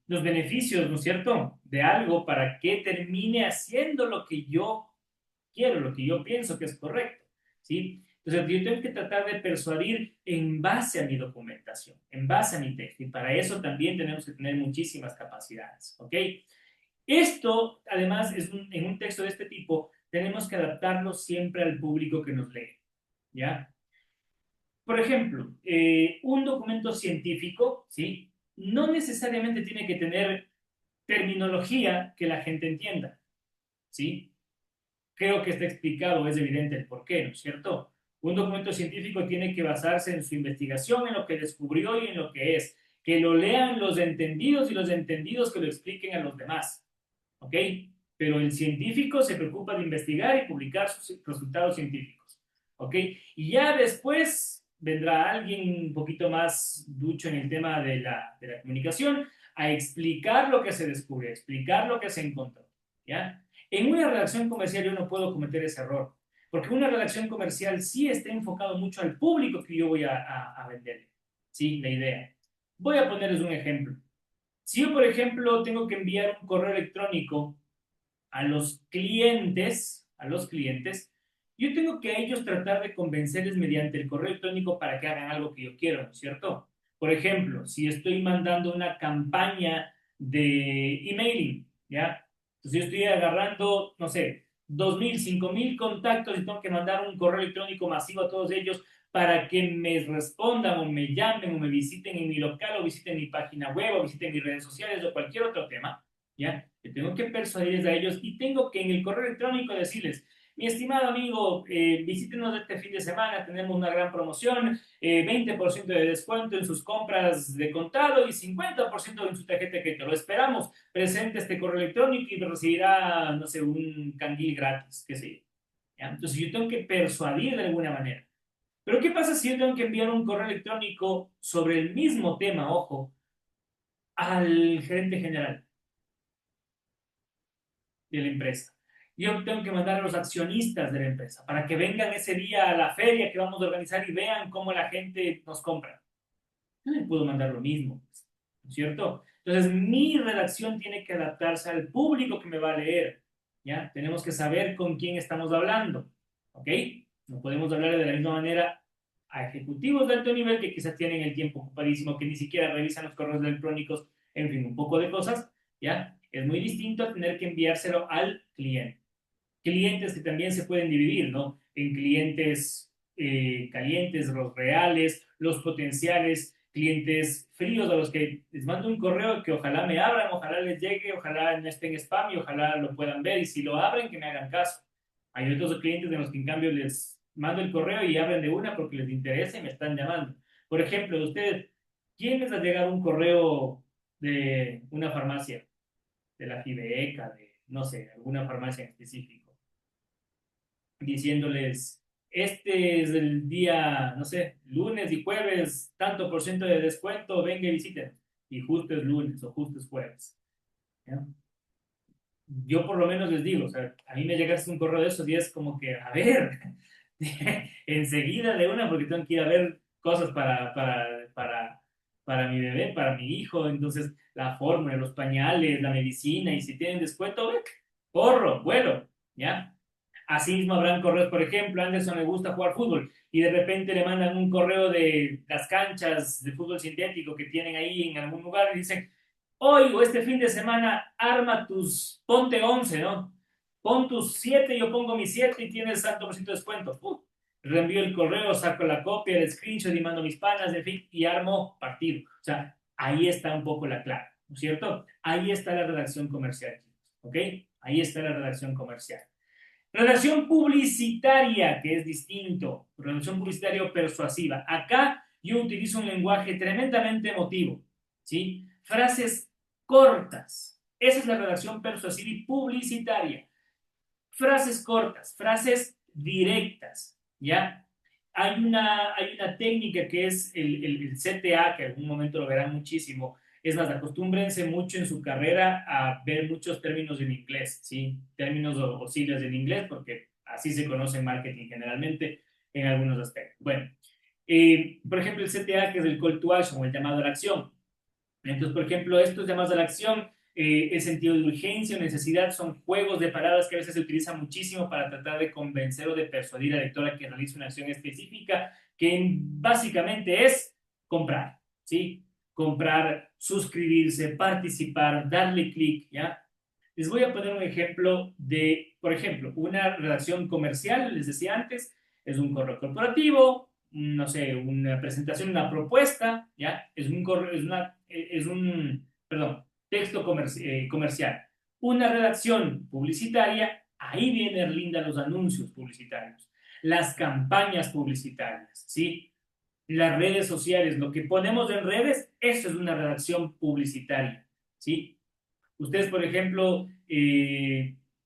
los beneficios, ¿no es cierto?, de algo para que termine haciendo lo que yo quiero, lo que yo pienso que es correcto, ¿sí? Entonces, yo tengo que tratar de persuadir en base a mi documentación, en base a mi texto, y para eso también tenemos que tener muchísimas capacidades, ¿ok? Esto, además, en un texto de este tipo, tenemos que adaptarlo siempre al público que nos lee, ¿ya? Por ejemplo, un documento científico, ¿sí? No necesariamente tiene que tener terminología que la gente entienda, ¿sí? Creo que está explicado, es evidente el por qué, ¿no es cierto? Un documento científico tiene que basarse en su investigación, en lo que descubrió y en lo que es. Que lo lean los entendidos y los entendidos que lo expliquen a los demás. ¿Ok? Pero el científico se preocupa de investigar y publicar sus resultados científicos. ¿Ok? Y ya después vendrá alguien un poquito más ducho en el tema de la comunicación a explicar lo que se descubre, a explicar lo que se encontró. ¿Ya? En una redacción comercial yo no puedo cometer ese error, porque una redacción comercial sí está enfocado mucho al público que yo voy a vender. Sí, la idea. Voy a ponerles un ejemplo. Si yo, por ejemplo, tengo que enviar un correo electrónico a los clientes, yo tengo que a ellos tratar de convencerles mediante el correo electrónico para que hagan algo que yo quiero, ¿no es cierto? Por ejemplo, si estoy mandando una campaña de emailing, ¿ya? Entonces yo estoy agarrando, no sé, 2.000, 5.000 contactos y tengo que mandar un correo electrónico masivo a todos ellos para que me respondan o me llamen o me visiten en mi local o visiten mi página web o visiten mis redes sociales o cualquier otro tema. ¿Ya? Que tengo que persuadirles a ellos y tengo que en el correo electrónico decirles, mi estimado amigo, visítenos este fin de semana, tenemos una gran promoción, 20% de descuento en sus compras de contado y 50% en su tarjeta de crédito. Lo esperamos, presente este correo electrónico y recibirá, no sé, un candil gratis, qué sé yo. ¿Ya? Entonces yo tengo que persuadir de alguna manera. Pero ¿qué pasa si yo tengo que enviar un correo electrónico sobre el mismo tema, ojo, al gerente general de la empresa? Yo tengo que mandar a los accionistas de la empresa para que vengan ese día a la feria que vamos a organizar y vean cómo la gente nos compra. No le puedo mandar lo mismo, ¿no es cierto? Entonces, mi redacción tiene que adaptarse al público que me va a leer, ¿ya? Tenemos que saber con quién estamos hablando, ¿ok? No podemos hablar de la misma manera a ejecutivos de alto nivel que quizás tienen el tiempo ocupadísimo, que ni siquiera revisan los correos electrónicos, en fin, un poco de cosas, ¿ya? Es muy distinto a tener que enviárselo al cliente. Clientes que también se pueden dividir, ¿no? En clientes calientes, los reales, los potenciales, clientes fríos a los que les mando un correo que ojalá me abran, ojalá les llegue, ojalá no esté en spam y ojalá lo puedan ver y si lo abren que me hagan caso. Hay otros clientes de los que en cambio les mando el correo y abren de una porque les interesa y me están llamando. Por ejemplo, ustedes ¿Quién les ha llegado un correo de una farmacia, de la Fideca, de, no sé, alguna farmacia en específico, diciéndoles, este es el día, no sé, lunes y jueves, tanto por ciento de descuento, venga y visiten, y justo es lunes o justo es jueves? ¿Ya? Yo por lo menos les digo, o sea, a mí me llega un correo de esos días como que, a ver, enseguida de una, porque tengo que ir a ver cosas para mi bebé, para mi hijo, entonces la fórmula, los pañales, la medicina, y si tienen descuento, ve, corro, vuelo, ¿ya? Así mismo habrán correos, por ejemplo, a Anderson le gusta jugar fútbol y de repente le mandan un correo de las canchas de fútbol sintético que tienen ahí en algún lugar y dicen, hoy o este fin de semana arma ponte 11, ¿no? Pon tus 7, yo pongo mis 7 y tienes tanto por ciento de descuento. Reenvío el correo, saco la copia, el screenshot y mando mis panas, en fin, y armo partido. O sea, ahí está un poco la clave, ¿no es cierto? Ahí está la redacción comercial, ¿ok? Ahí está la redacción comercial. Redacción publicitaria, que es distinto. Redacción publicitaria o persuasiva. Acá yo utilizo un lenguaje tremendamente emotivo, ¿sí? Frases cortas. Esa es la redacción persuasiva y publicitaria. Frases cortas, frases directas, ¿ya? Hay una técnica que es el CTA, que en algún momento lo verán muchísimo. Es más, acostúmbrense mucho en su carrera a ver muchos términos en inglés, ¿sí? Términos o siglas en inglés, porque así se conoce en marketing generalmente en algunos aspectos. Bueno, por ejemplo, el CTA, que es el call to action o el llamado a la acción. Entonces, por ejemplo, estos llamados a la acción, el sentido de urgencia o necesidad son juegos de palabras que a veces se utilizan muchísimo para tratar de convencer o de persuadir al lector a que realice una acción específica, que básicamente es comprar, ¿sí? Comprar, suscribirse, participar, darle clic, ¿ya? Les voy a poner un ejemplo de, por ejemplo, una redacción comercial, les decía antes, es un correo corporativo, no sé, una presentación, una propuesta, ¿ya? Perdón, texto comercial. Una redacción publicitaria, ahí vienen linda los anuncios publicitarios, las campañas publicitarias, ¿sí? Las redes sociales, lo que ponemos en redes, eso es una redacción publicitaria, ¿sí? Ustedes, por ejemplo,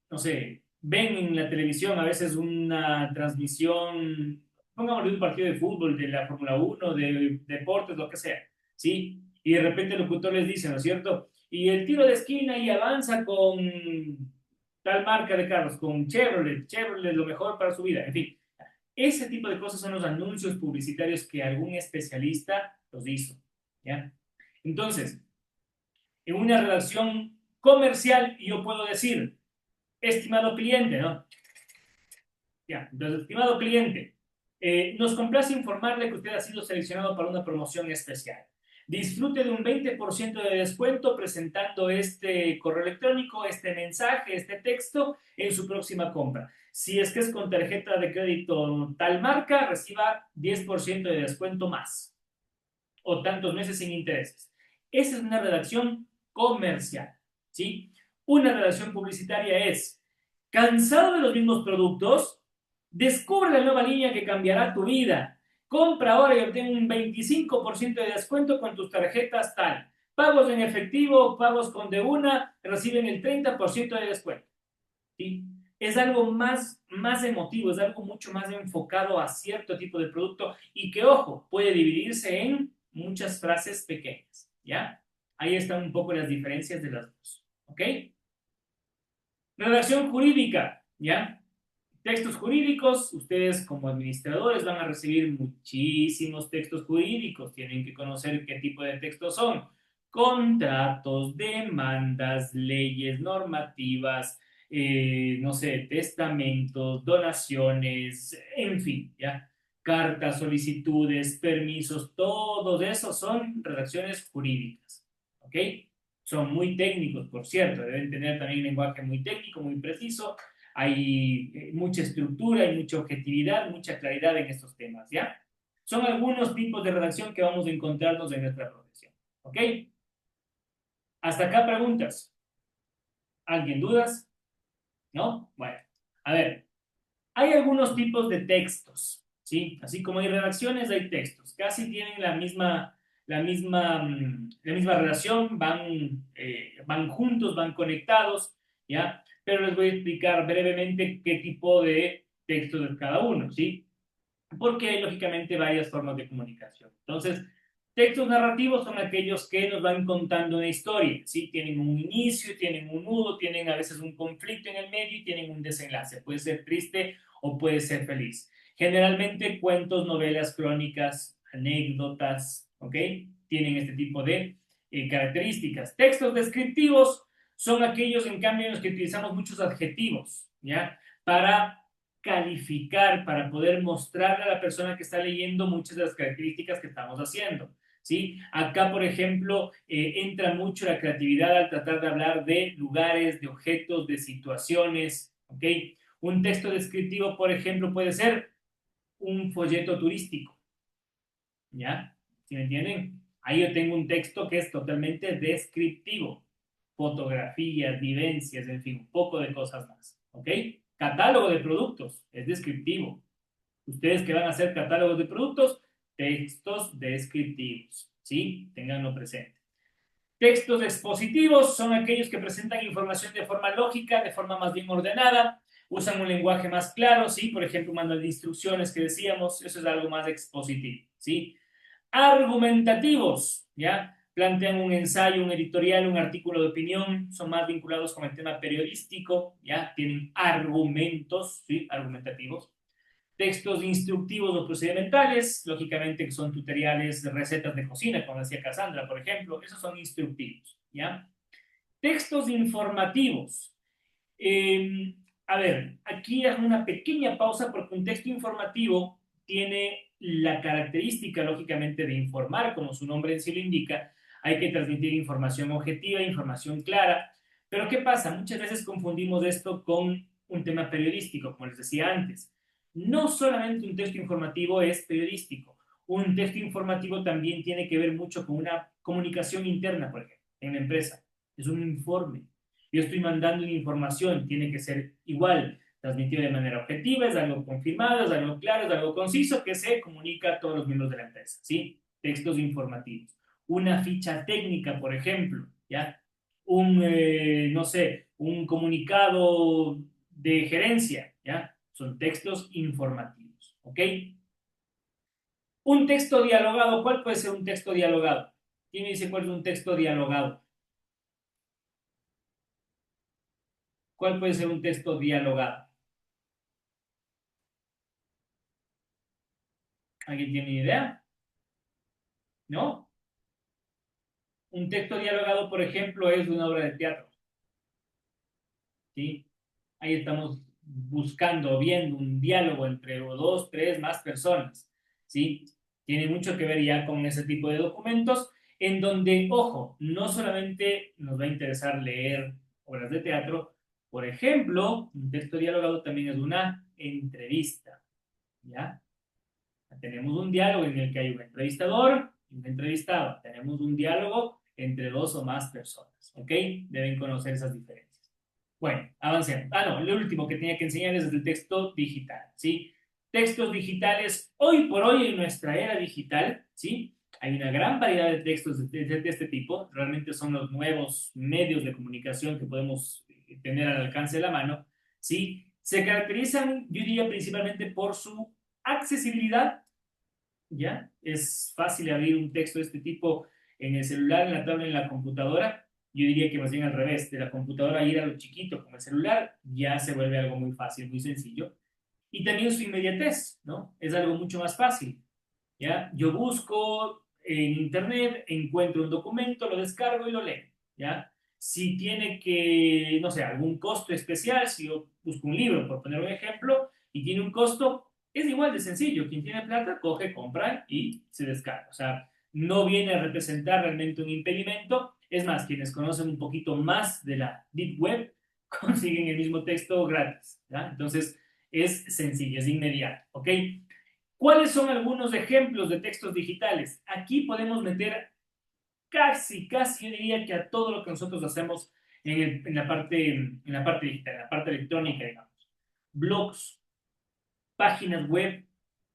no sé, ven en la televisión a veces una transmisión, pongámosle un partido de fútbol, de la Fórmula 1, de deportes, lo que sea, ¿sí? Y de repente el locutor les dice, ¿no es cierto? Y el tiro de esquina y avanza con tal marca de carros, con Chevrolet, Chevrolet lo mejor para su vida, en fin. Ese tipo de cosas son los anuncios publicitarios que algún especialista los hizo, ¿ya? Entonces, en una relación comercial, yo puedo decir, estimado cliente, ¿no? Ya, entonces, estimado cliente, nos complace informarle que usted ha sido seleccionado para una promoción especial. Disfrute de un 20% de descuento presentando este correo electrónico, este mensaje, este texto en su próxima compra. Si es que es con tarjeta de crédito tal marca, reciba 10% de descuento más o tantos meses sin intereses. Esa es una redacción comercial, ¿sí? Una redacción publicitaria es, ¿cansado de los mismos productos? Descubre la nueva línea que cambiará tu vida. Compra ahora y obtén un 25% de descuento con tus tarjetas tal. Pagos en efectivo, pagos con de una, reciben el 30% de descuento, ¿sí? Es algo más emotivo, es algo mucho más enfocado a cierto tipo de producto y que, ojo, puede dividirse en muchas frases pequeñas, ¿ya? Ahí están un poco las diferencias de las dos, ¿ok? Redacción jurídica, ¿ya? Textos jurídicos, ustedes como administradores van a recibir muchísimos textos jurídicos, tienen que conocer qué tipo de textos son. Contratos, demandas, leyes, normativas, no sé, testamentos, donaciones, en fin, ¿ya? Cartas, solicitudes, permisos, todos esos son redacciones jurídicas, ¿ok? Son muy técnicos, por cierto, deben tener también un lenguaje muy técnico, muy preciso, hay mucha estructura, hay mucha objetividad, mucha claridad en estos temas, ¿ya? Son algunos tipos de redacción que vamos a encontrarnos en nuestra profesión, ¿ok? Hasta acá preguntas. ¿Alguien dudas? ¿No? Bueno, a ver, hay algunos tipos de textos, ¿sí? Así como hay redacciones, hay textos. Casi tienen la misma relación, van juntos, van conectados, ¿ya? Pero les voy a explicar brevemente qué tipo de textos es cada uno, ¿sí? Porque hay lógicamente varias formas de comunicación. Entonces, textos narrativos son aquellos que nos van contando una historia, ¿sí? Tienen un inicio, tienen un nudo, tienen a veces un conflicto en el medio y tienen un desenlace. Puede ser triste o puede ser feliz. Generalmente cuentos, novelas, crónicas, anécdotas, ¿ok? Tienen este tipo de características. Textos descriptivos son aquellos, en cambio, en los que utilizamos muchos adjetivos, ¿ya? Para calificar, para poder mostrarle a la persona que está leyendo muchas de las características que estamos haciendo, ¿sí? Acá, por ejemplo, entra mucho la creatividad al tratar de hablar de lugares, de objetos, de situaciones, ¿ok? Un texto descriptivo, por ejemplo, puede ser un folleto turístico, ¿ya? ¿Sí me entienden? Ahí yo tengo un texto que es totalmente descriptivo. Fotografías, vivencias, en fin, un poco de cosas más, ¿ok? Catálogo de productos, es descriptivo. Ustedes que van a hacer catálogos de productos, textos descriptivos, ¿sí? Ténganlo presente. Textos expositivos son aquellos que presentan información de forma lógica, de forma más bien ordenada, usan un lenguaje más claro, ¿sí? Por ejemplo, un manual de instrucciones que decíamos, eso es algo más expositivo, ¿sí? Argumentativos, ¿ya? Plantean un ensayo, un editorial, un artículo de opinión, son más vinculados con el tema periodístico, ¿ya? Tienen argumentos, ¿sí? Argumentativos. Textos instructivos o procedimentales, lógicamente que son tutoriales, recetas de cocina, como decía Cassandra, por ejemplo, esos son instructivos, ¿ya? Textos informativos. A ver, aquí hago una pequeña pausa porque un texto informativo tiene la característica, lógicamente, de informar, como su nombre en sí lo indica. Hay que transmitir información objetiva, información clara. Pero ¿qué pasa? Muchas veces confundimos esto con un tema periodístico, como les decía antes. No solamente un texto informativo es periodístico. Un texto informativo también tiene que ver mucho con una comunicación interna, por ejemplo, en la empresa. Es un informe. Yo estoy mandando una información, tiene que ser igual, transmitido de manera objetiva, es algo confirmado, es algo claro, es algo conciso que se comunica a todos los miembros de la empresa, ¿sí? Textos informativos. Una ficha técnica, por ejemplo, ¿ya? No sé, un comunicado de gerencia, ¿ya? Son textos informativos, ¿ok? Un texto dialogado, ¿cuál puede ser un texto dialogado? ¿Quién me dice cuál es un texto dialogado? ¿Cuál puede ser un texto dialogado? ¿Alguien tiene idea? ¿No? Un texto dialogado, por ejemplo, es una obra de teatro. ¿Sí? Ahí estamos buscando, viendo un diálogo entre dos, tres, más personas. ¿Sí? Tiene mucho que ver ya con ese tipo de documentos en donde, ojo, no solamente nos va a interesar leer obras de teatro, por ejemplo, un texto dialogado también es una entrevista. ¿Ya? Tenemos un diálogo en el que hay un entrevistador y un entrevistado. Tenemos un diálogo entre dos o más personas. ¿Ok? Deben conocer esas diferencias. Bueno, avancemos. No, lo último que tenía que enseñar es el texto digital. ¿Sí? Textos digitales, hoy por hoy en nuestra era digital, ¿sí? Hay una gran variedad de textos de este tipo. Realmente son los nuevos medios de comunicación que podemos tener al alcance de la mano. ¿Sí? Se caracterizan, yo diría, principalmente por su accesibilidad. ¿Ya? Es fácil abrir un texto de este tipo en el celular, en la tablet, en la computadora. Yo diría que más bien al revés, de la computadora ir a lo chiquito como el celular, ya se vuelve algo muy fácil, muy sencillo. Y también su inmediatez, ¿no? Es algo mucho más fácil, ¿ya? Yo busco en internet, encuentro un documento, lo descargo y lo leo, ¿ya? Si tiene que, no sé, algún costo especial, si yo busco un libro, por poner un ejemplo, y tiene un costo, es igual de sencillo. Quien tiene plata, coge, compra y se descarga. O sea, no viene a representar realmente un impedimento. Es más, quienes conocen un poquito más de la Deep Web consiguen el mismo texto gratis, ¿ya? Entonces, es sencillo, es inmediato, ¿ok? ¿Cuáles son algunos ejemplos de textos digitales? Aquí podemos meter casi, yo diría que a todo lo que nosotros hacemos en la parte digital, en la parte electrónica, digamos. Blogs, páginas web,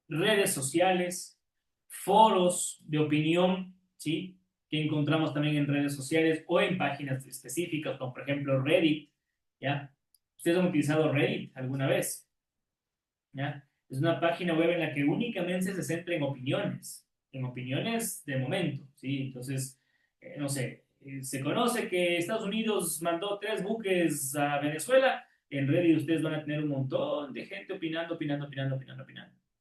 redes sociales, foros de opinión, ¿sí? Que encontramos también en redes sociales o en páginas específicas, como por ejemplo Reddit, ¿ya? ¿Ustedes han utilizado Reddit alguna vez? ¿Ya? Es una página web en la que únicamente se centra en opiniones de momento, ¿sí? Entonces, no sé, se conoce que Estados Unidos mandó 3 buques a Venezuela, en Reddit ustedes van a tener un montón de gente opinando,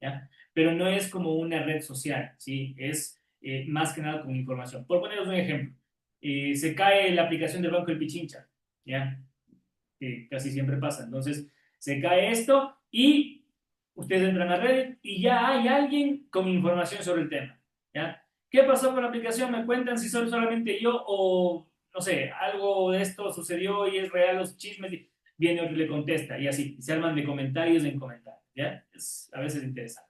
¿ya? Pero no es como una red social, ¿sí? Es más que nada como información. Por poneros un ejemplo, se cae la aplicación del Banco del Pichincha, ¿ya? Que casi siempre pasa. Entonces, se cae esto y ustedes entran a Reddit y ya hay alguien con información sobre el tema, ¿ya? ¿Qué pasó con la aplicación? ¿Me cuentan si soy solamente yo o, no sé, algo de esto sucedió y es real los chismes? Y viene otro y le contesta y así, se arman de comentarios en comentarios, ¿ya? Es a veces interesante.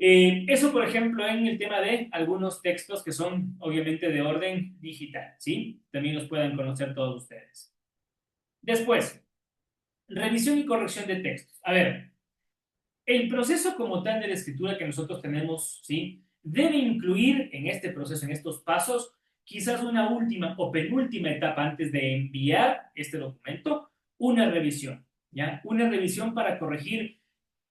Eso, por ejemplo, en el tema de algunos textos que son obviamente de orden digital, ¿sí? También los pueden conocer todos ustedes. Después, revisión y corrección de textos. A ver, el proceso como tal de la escritura que nosotros tenemos, ¿sí? Debe incluir en este proceso, en estos pasos, quizás una última o penúltima etapa antes de enviar este documento, una revisión, ¿ya? Una revisión para corregir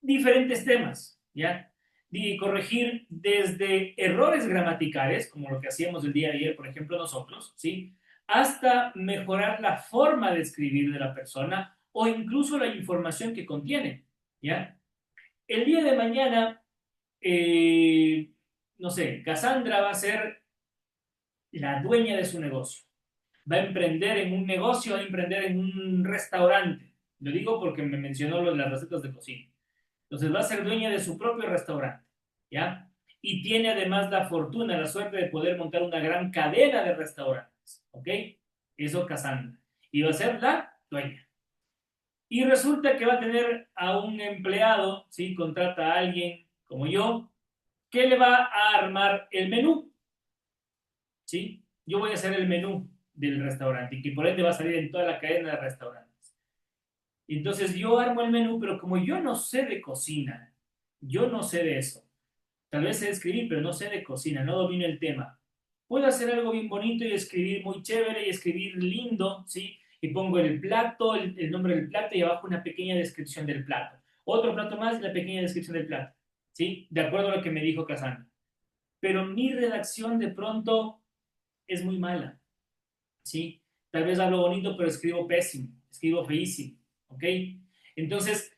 diferentes temas, ¿ya? Y corregir desde errores gramaticales, como lo que hacíamos el día de ayer, por ejemplo, nosotros, ¿sí? Hasta mejorar la forma de escribir de la persona o incluso la información que contiene, ¿ya? El día de mañana, eh, no sé, Cassandra va a ser la dueña de su negocio. Va a emprender en un negocio, va a emprender en un restaurante. Lo digo porque me mencionó las recetas de cocina. Entonces va a ser dueña de su propio restaurante, ¿ya? Y tiene además la fortuna, la suerte de poder montar una gran cadena de restaurantes, ¿ok? Eso Cassandra. Y va a ser la dueña. Y resulta que va a tener a un empleado, ¿sí? Contrata a alguien como yo, que le va a armar el menú, ¿sí? Yo voy a hacer el menú del restaurante y que por ende va a salir en toda la cadena de restaurantes. Entonces yo armo el menú, pero como yo no sé de cocina, yo no sé de eso. Tal vez sé escribir, pero no sé de cocina, no domino el tema. Puedo hacer algo bien bonito y escribir muy chévere y escribir lindo, ¿sí? Y pongo el plato, el nombre del plato y abajo una pequeña descripción del plato. Otro plato más y la pequeña descripción del plato, ¿sí? De acuerdo a lo que me dijo Cassandra. Pero mi redacción de pronto es muy mala, ¿sí? Tal vez hablo bonito, pero escribo pésimo, escribo feísimo, ¿ok? Entonces,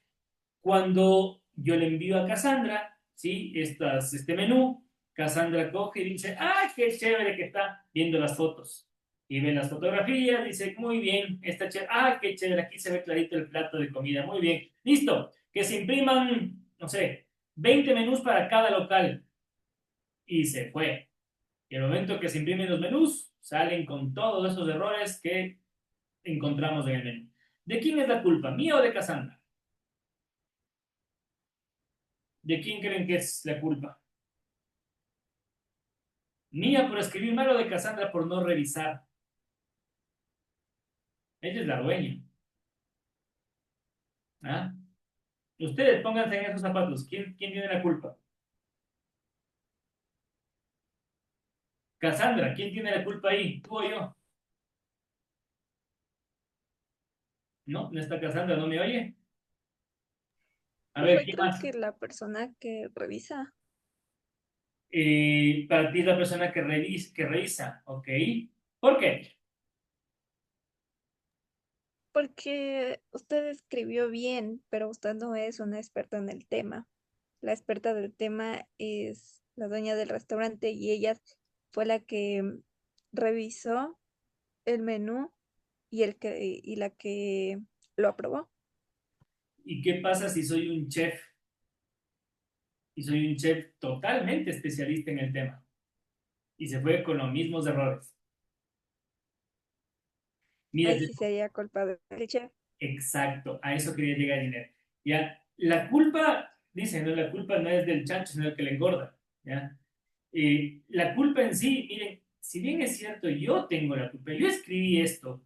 cuando yo le envío a Cassandra, ¿sí? Este menú, Cassandra coge y dice, ¡ah, qué chévere que está viendo las fotos! Y ve las fotografías, dice, muy bien, está chévere, ¡ah, qué chévere! Aquí se ve clarito el plato de comida, muy bien, listo, que se impriman, no sé, 20 menús para cada local. Y se fue. Y el momento que se imprimen los menús, salen con todos esos errores que encontramos en el menú. ¿De quién es la culpa? ¿Mía o de Cassandra? ¿De quién creen que es la culpa? ¿Mía por escribir mal o de Cassandra por no revisar? Ella es la dueña. ¿Ah? Ustedes pónganse en esos zapatos. ¿Quién tiene la culpa? Cassandra, ¿quién tiene la culpa ahí? ¿Tú o yo? No, no está Cassandra, ¿no me oye? A ver, Profe, ¿quién creo más? que la persona que revisa, Para ti es la persona que revisa, ¿ok? ¿Por qué? porque usted escribió bien, pero usted no es una experta en el tema. La experta del tema es la dueña del restaurante y ella fue la que revisó el menú y la que lo aprobó. ¿Y qué pasa si soy un chef? Y soy un chef totalmente especialista en el tema. Y se fue con los mismos errores. Ahí Mire, sí sería culpa del chef. exacto, a eso quería llegar, Ginette. ¿Ya? La culpa, dicen, ¿no? La culpa no es del chancho, sino el que le engorda. ¿Ya? La culpa en sí, miren, si bien es cierto, yo tengo la culpa, yo escribí esto,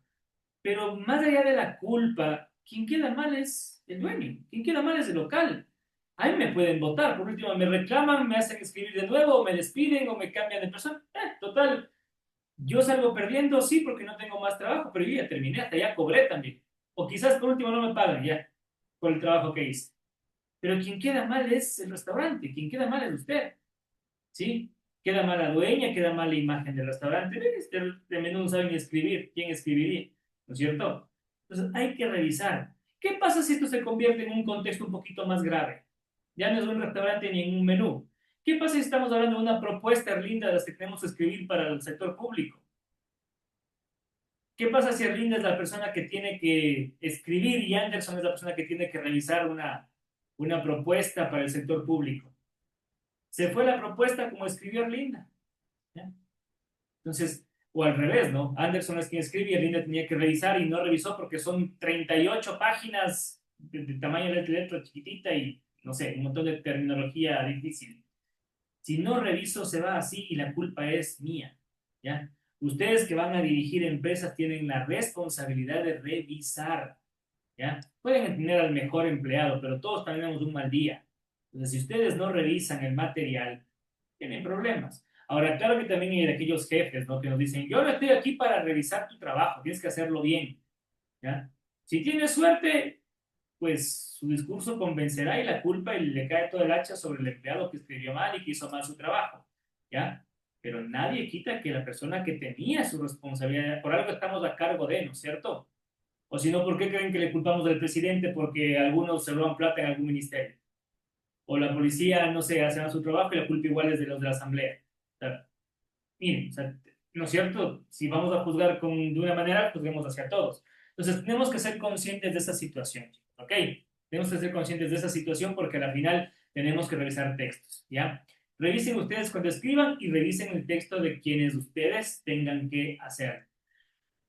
pero más allá de la culpa, quien queda mal es el dueño, quien queda mal es el local. Ahí me pueden votar, por último me reclaman, me hacen escribir de nuevo, o me despiden o me cambian de persona. Total, yo salgo perdiendo, sí, porque no tengo más trabajo, pero yo ya terminé, hasta ya cobré también. O quizás por último no me pagan ya por el trabajo que hice. Pero quien queda mal es el restaurante, quien queda mal es usted, ¿sí? Queda mal la dueña, queda mal la imagen del restaurante. ¿Ves? De menudo no saben escribir, ¿quién escribiría? ¿No es cierto? Entonces hay que revisar. ¿Qué pasa si esto se convierte en un contexto un poquito más grave? Ya no es un restaurante ni en un menú. ¿Qué pasa si estamos hablando de una propuesta linda de las que tenemos que escribir para el sector público? ¿Qué pasa si Erlinda es la persona que tiene que escribir y Anderson es la persona que tiene que revisar una propuesta para el sector público? Se fue la propuesta como escribió Erlinda. ¿Ya? Entonces, o al revés, ¿no? Anderson es quien escribe y Erlinda tenía que revisar y no revisó porque son 38 páginas de tamaño de letra chiquitita y, no sé, un montón de terminología difícil. Si no reviso, se va así y la culpa es mía. ¿Ya? Ustedes que van a dirigir empresas tienen la responsabilidad de revisar. ¿Ya? Pueden tener al mejor empleado, pero todos tenemos un mal día. Entonces, si ustedes no revisan el material, tienen problemas. Ahora, claro que también hay aquellos jefes, ¿no? Que nos dicen, yo no estoy aquí para revisar tu trabajo, tienes que hacerlo bien. ¿Ya? Si tienes suerte, pues su discurso convencerá y la culpa y le cae todo el hacha sobre el empleado que escribió mal y que hizo mal su trabajo, ¿ya? Pero nadie quita que la persona que tenía su responsabilidad, por algo estamos a cargo de, ¿no es cierto? O si no, ¿por qué creen que le culpamos al presidente porque algunos se roban plata en algún ministerio? O la policía, no sé, hace mal su trabajo y la culpa igual es de los de la asamblea. O sea, miren, o sea, ¿no es cierto? Si vamos a juzgar de una manera, juzguemos hacia todos. Entonces, tenemos que ser conscientes de esa situación, ¿ok? Tenemos que ser conscientes de esa situación porque al final tenemos que revisar textos, ¿ya? Revisen ustedes cuando escriban y revisen el texto de quienes ustedes tengan que hacer.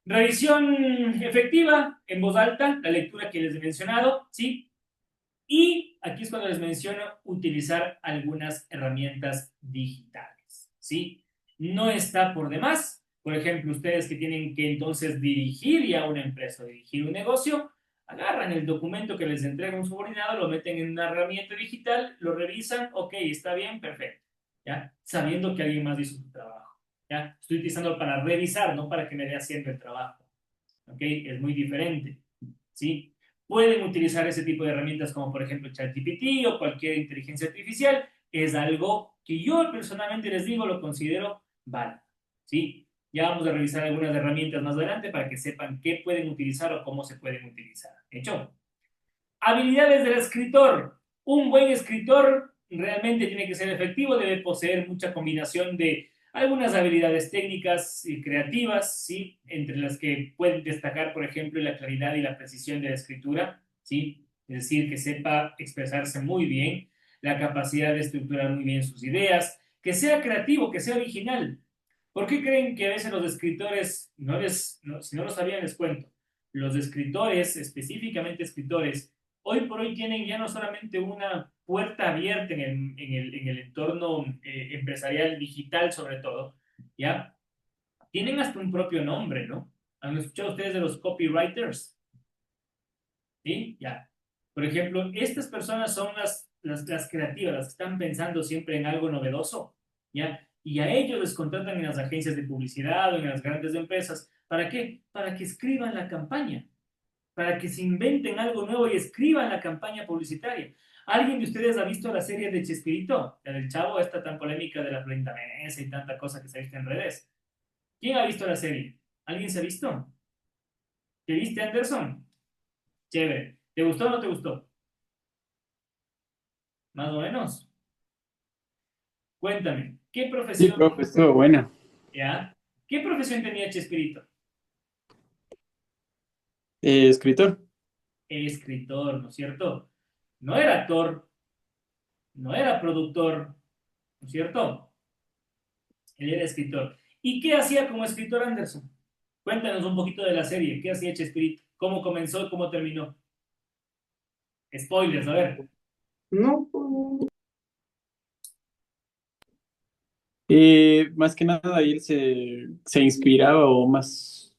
Revisión efectiva en voz alta, la lectura que les he mencionado, ¿sí? Y aquí es cuando les menciono utilizar algunas herramientas digitales, ¿sí? No está por demás. Por ejemplo, ustedes que tienen que entonces dirigir ya una empresa, dirigir un negocio, agarran el documento que les entrega un subordinado, lo meten en una herramienta digital, lo revisan, ok, está bien, perfecto, ¿ya? Sabiendo que alguien más hizo su trabajo, ¿ya? Estoy utilizando para revisar, no para que me dé haciendo el trabajo, ¿ok? Es muy diferente, ¿sí? Pueden utilizar ese tipo de herramientas como por ejemplo ChatGPT o cualquier inteligencia artificial. Es algo que yo personalmente les digo, lo considero válido, ¿sí? Ya vamos a revisar algunas herramientas más adelante para que sepan qué pueden utilizar o cómo se pueden utilizar. ¿Hecho? Habilidades del escritor. Un buen escritor realmente tiene que ser efectivo, debe poseer mucha combinación de algunas habilidades técnicas y creativas, ¿sí? Entre las que pueden destacar, por ejemplo, la claridad y la precisión de la escritura, ¿sí? Es decir, que sepa expresarse muy bien, la capacidad de estructurar muy bien sus ideas, que sea creativo, que sea original. ¿Por qué creen que a veces los escritores, si no lo sabían, les cuento, los escritores, específicamente escritores, hoy por hoy tienen ya no solamente una puerta abierta en el entorno empresarial digital sobre todo, ¿ya? Tienen hasta un propio nombre, ¿no? ¿Han escuchado ustedes de los copywriters? ¿Sí? Ya. Por ejemplo, estas personas son las creativas, las que están pensando siempre en algo novedoso, ¿ya? Y a ellos les contratan en las agencias de publicidad o en las grandes empresas. ¿Para qué? Para que escriban la campaña, para que se inventen algo nuevo y escriban la campaña publicitaria. ¿Alguien de ustedes ha visto la serie de Chespirito? La del Chavo, esta tan polémica de la planta mesa y tanta cosa que se ha visto en redes. ¿Quién ha visto la serie? ¿Alguien se ha visto? ¿Te viste, Anderson? Chévere. ¿Te gustó o no te gustó? Más o menos. Cuéntame, ¿qué Sí, profesión, profe, estuvo buena. ya? ¿Qué profesión tenía Chespirito? Escritor. Escritor, ¿no es cierto? No era actor, no era productor, ¿no es cierto? Él era escritor. ¿Y qué hacía como escritor Anderson? Cuéntanos un poquito de la serie. ¿Qué hacía Chespirito? ¿Cómo comenzó y cómo terminó? Spoilers, a ver. No. Más que nada, él se inspiraba o más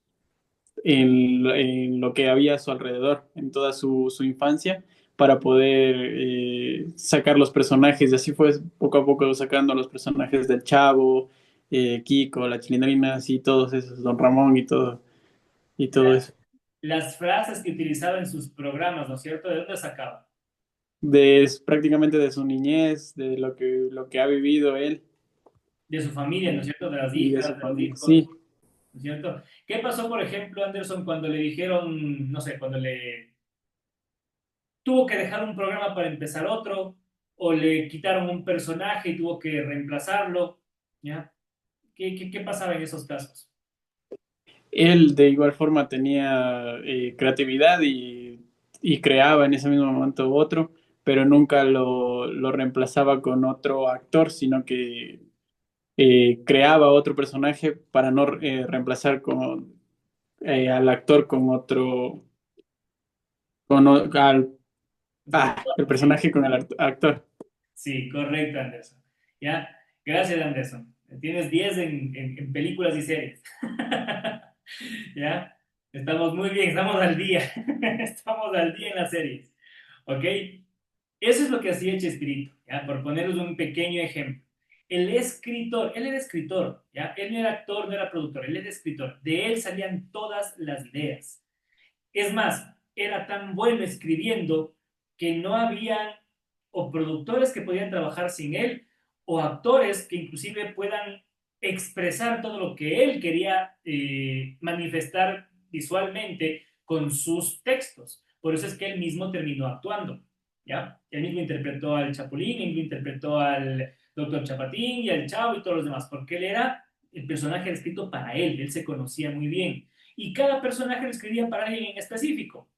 en lo que había a su alrededor, en toda su infancia, para poder sacar los personajes, y así fue poco a poco sacando los personajes del Chavo, Kiko, la Chilindrina, así todos esos, Don Ramón y todo La- eso. las frases que utilizaba en sus programas, ¿no es cierto? ¿De dónde sacaba? Prácticamente de su niñez, de lo que ha vivido él De su familia, ¿no es cierto? De las y de hijas, su de los familia. hijos, Sí, ¿no es cierto? ¿Qué pasó, por ejemplo, Anderson, cuando le dijeron, no sé, cuando le tuvo que dejar un programa para empezar otro, o le quitaron un personaje y tuvo que reemplazarlo, ¿ya? ¿Qué pasaba en esos casos? él de igual forma tenía creatividad y creaba en ese mismo momento otro, pero nunca lo reemplazaba con otro actor, sino que creaba otro personaje para no reemplazar al actor con otro, el personaje con el actor. Sí, correcto, Anderson. ¿Ya? Gracias, Anderson. Tienes 10 en películas y series. ¿Ya? Estamos muy bien, estamos al día. Estamos al día en las series. ¿Ok? Eso es lo que hacía Chespirito, ¿ya? Por poneros un pequeño ejemplo. El escritor, él era escritor, ¿ya? Él no era actor, no era productor, él era escritor. De él salían todas las ideas. Es más, era tan bueno escribiendo que no había o productores que podían trabajar sin él o actores que inclusive puedan expresar todo lo que él quería manifestar visualmente con sus textos. Por eso es que él mismo terminó actuando, ¿ya? Él mismo interpretó al Chapulín, él mismo interpretó al Doctor Chapatín y al Chavo y todos los demás, porque él era el personaje escrito para él se conocía muy bien y cada personaje lo escribía para alguien en específico.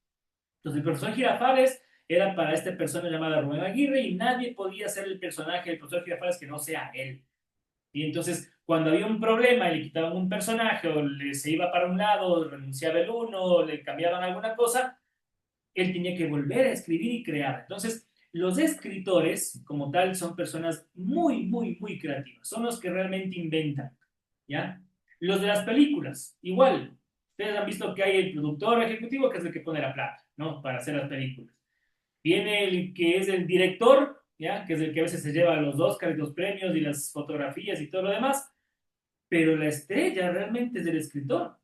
Entonces, el profesor Girafales era para esta persona llamada Rubén Aguirre y nadie podía ser el personaje del profesor Girafales que no sea él. Y entonces, cuando había un problema y le quitaban un personaje o se iba para un lado, o renunciaba el uno, o le cambiaban alguna cosa, él tenía que volver a escribir y crear. Entonces, los escritores, como tal, son personas muy, muy, muy creativas. Son los que realmente inventan, ¿ya? Los de las películas, igual. Ustedes han visto que hay el productor ejecutivo, que es el que pone la plata, ¿no? Para hacer las películas. Viene el que es el director, ¿ya? Que es el que a veces se lleva los Oscars, los premios y las fotografías y todo lo demás. Pero la estrella realmente es el escritor.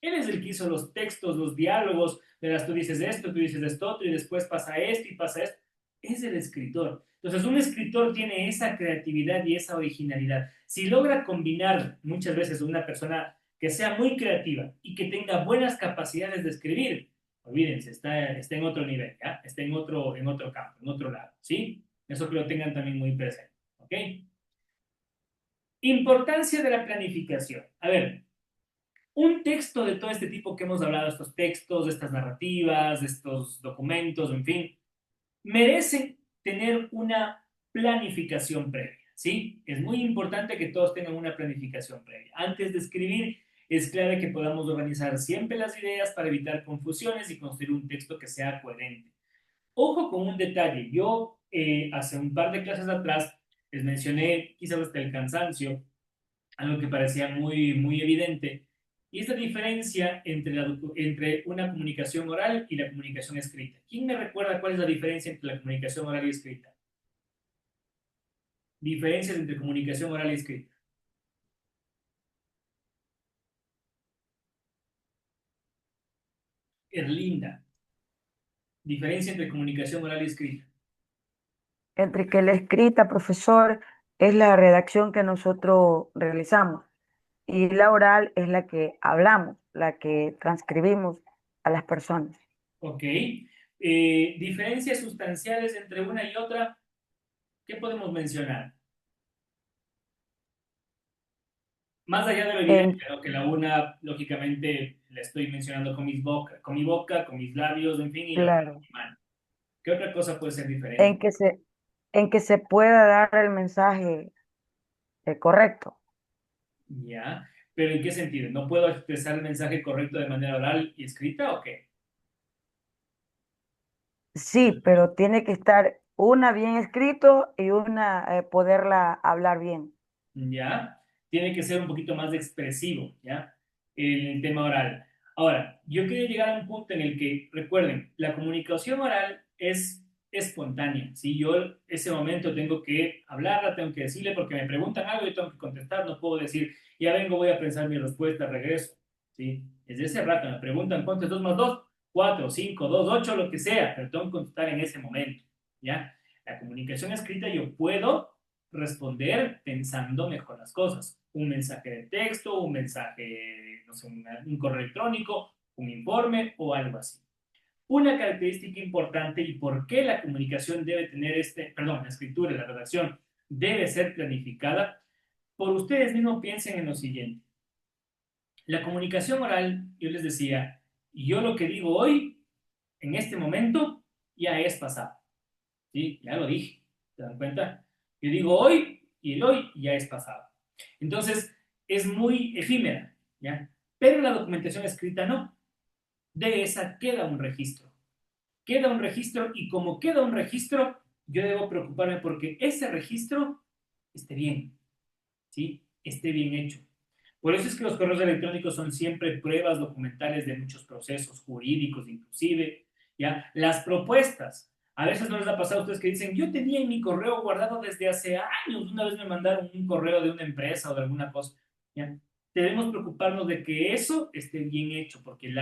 Él es el que hizo los textos, los diálogos, de las tú dices esto, tú dices esto otro, y después pasa esto y pasa esto. Es el escritor. Entonces, un escritor tiene esa creatividad y esa originalidad. Si logra combinar muchas veces una persona que sea muy creativa y que tenga buenas capacidades de escribir, olvídense, está en otro nivel, ¿ya? Está en otro campo, en otro lado, ¿sí? Eso que lo tengan también muy presente, ¿ok? Importancia de la planificación. A ver, un texto de todo este tipo que hemos hablado, estos textos, estas narrativas, estos documentos, en fin, merecen tener una planificación previa, ¿sí? Es muy importante que todos tengan una planificación previa. Antes de escribir, es clave que podamos organizar siempre las ideas para evitar confusiones y construir un texto que sea coherente. Ojo con un detalle, yo hace un par de clases atrás les mencioné, quizás hasta el cansancio, algo que parecía muy, muy evidente, y es la diferencia entre una comunicación oral y la comunicación escrita. ¿Quién me recuerda cuál es la diferencia entre la comunicación oral y escrita? Diferencias entre comunicación oral y escrita. Erlinda. Diferencia entre comunicación oral y escrita. Entre que la escrita, profesor, es la redacción que nosotros realizamos y la oral es la que hablamos, la que transcribimos a las personas. ¿Ok? Diferencias sustanciales entre una y otra. ¿Qué podemos mencionar? Más allá de lo evidente, En, ¿no? Que la una, lógicamente, la estoy mencionando con mi boca, con mis labios, en fin, y la otra con claro, mi mano. ¿Qué otra cosa puede ser en diferente? que se, en que se pueda dar el mensaje correcto. ¿Ya? ¿Pero en qué sentido? ¿No puedo expresar el mensaje correcto de manera oral y escrita o qué? Sí, pero tiene que estar una bien escrito y una poderla hablar bien. ¿Ya? Tiene que ser un poquito más expresivo, ¿ya? El tema oral. Ahora, yo quiero llegar a un punto en el que, recuerden, la comunicación oral es espontánea. Si yo ese momento tengo que hablarla, tengo que decirle porque me preguntan algo y tengo que contestar, no puedo decir, ya vengo, voy a pensar mi respuesta, regreso. ¿Sí? Desde ese rato me preguntan, ¿cuánto es 2 más 2? 4, 5, 2, 8, lo que sea, pero tengo que contestar en ese momento. ¿Ya? La comunicación escrita yo puedo responder pensando mejor las cosas. Un mensaje de texto, un mensaje, no sé, un correo electrónico, un informe o algo así. Una característica importante y por qué la comunicación debe tener la escritura y la redacción debe ser planificada, por ustedes mismos piensen en lo siguiente. La comunicación oral, yo les decía, yo lo que digo hoy, en este momento, ya es pasado. ¿Sí? Ya lo dije, ¿se dan cuenta? Yo digo hoy y el hoy ya es pasado. Entonces, es muy efímera, ¿ya? Pero la documentación escrita no. De esa queda un registro. Queda un registro y como queda un registro, yo debo preocuparme porque ese registro esté bien, ¿sí? Esté bien hecho. Por eso es que los correos electrónicos son siempre pruebas documentales de muchos procesos jurídicos, inclusive, ¿ya? Las propuestas. A veces no les ha pasado a ustedes que dicen, yo tenía en mi correo guardado desde hace años, una vez me mandaron un correo de una empresa o de alguna cosa, ¿ya? Debemos preocuparnos de que eso esté bien hecho, porque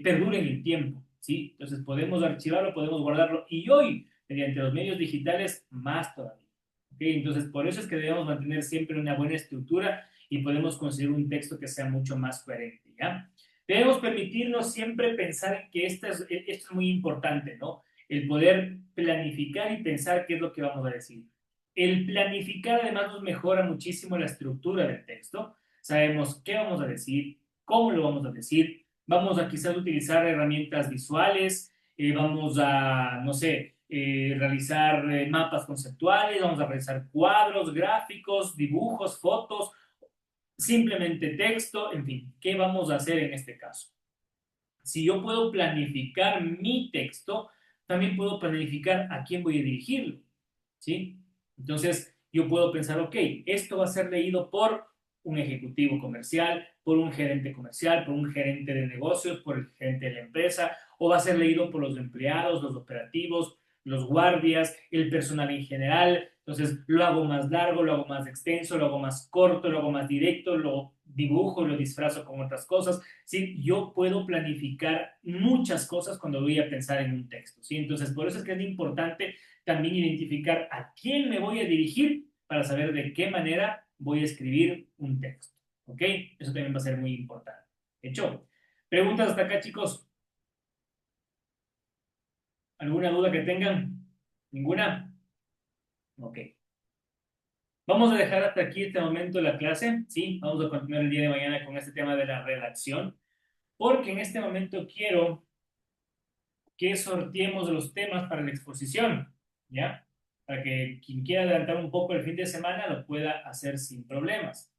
perdure en el tiempo, ¿sí? Entonces podemos archivarlo, podemos guardarlo, y hoy, mediante los medios digitales, más todavía. ¿Okay? Entonces, por eso es que debemos mantener siempre una buena estructura y podemos conseguir un texto que sea mucho más coherente, ¿ya? Debemos permitirnos siempre pensar en que esto es muy importante, ¿no? El poder planificar y pensar qué es lo que vamos a decir. El planificar además nos mejora muchísimo la estructura del texto. Sabemos qué vamos a decir, cómo lo vamos a decir. Vamos a quizás utilizar herramientas visuales, vamos a, no sé, realizar mapas conceptuales, vamos a realizar cuadros, gráficos, dibujos, fotos, simplemente texto, en fin, ¿qué vamos a hacer en este caso? Si yo puedo planificar mi texto, también puedo planificar a quién voy a dirigirlo, ¿sí? Entonces, yo puedo pensar, ok, esto va a ser leído por un ejecutivo comercial, por un gerente comercial, por un gerente de negocios, por el gerente de la empresa, o va a ser leído por los empleados, los operativos, los guardias, el personal en general. Entonces, lo hago más largo, lo hago más extenso, lo hago más corto, lo hago más directo, lo dibujo, lo disfrazo con otras cosas. ¿Sí? Yo puedo planificar muchas cosas cuando voy a pensar en un texto. ¿Sí? Entonces, por eso es que es importante también identificar a quién me voy a dirigir para saber de qué manera voy a escribir un texto. ¿Ok? Eso también va a ser muy importante. ¿Hecho? ¿Preguntas hasta acá, chicos? ¿Alguna duda que tengan? ¿Ninguna? Ok. Vamos a dejar hasta aquí este momento la clase, ¿sí? Vamos a continuar el día de mañana con este tema de la redacción, porque en este momento quiero que sorteemos los temas para la exposición, ¿ya? Para que quien quiera adelantar un poco el fin de semana lo pueda hacer sin problemas,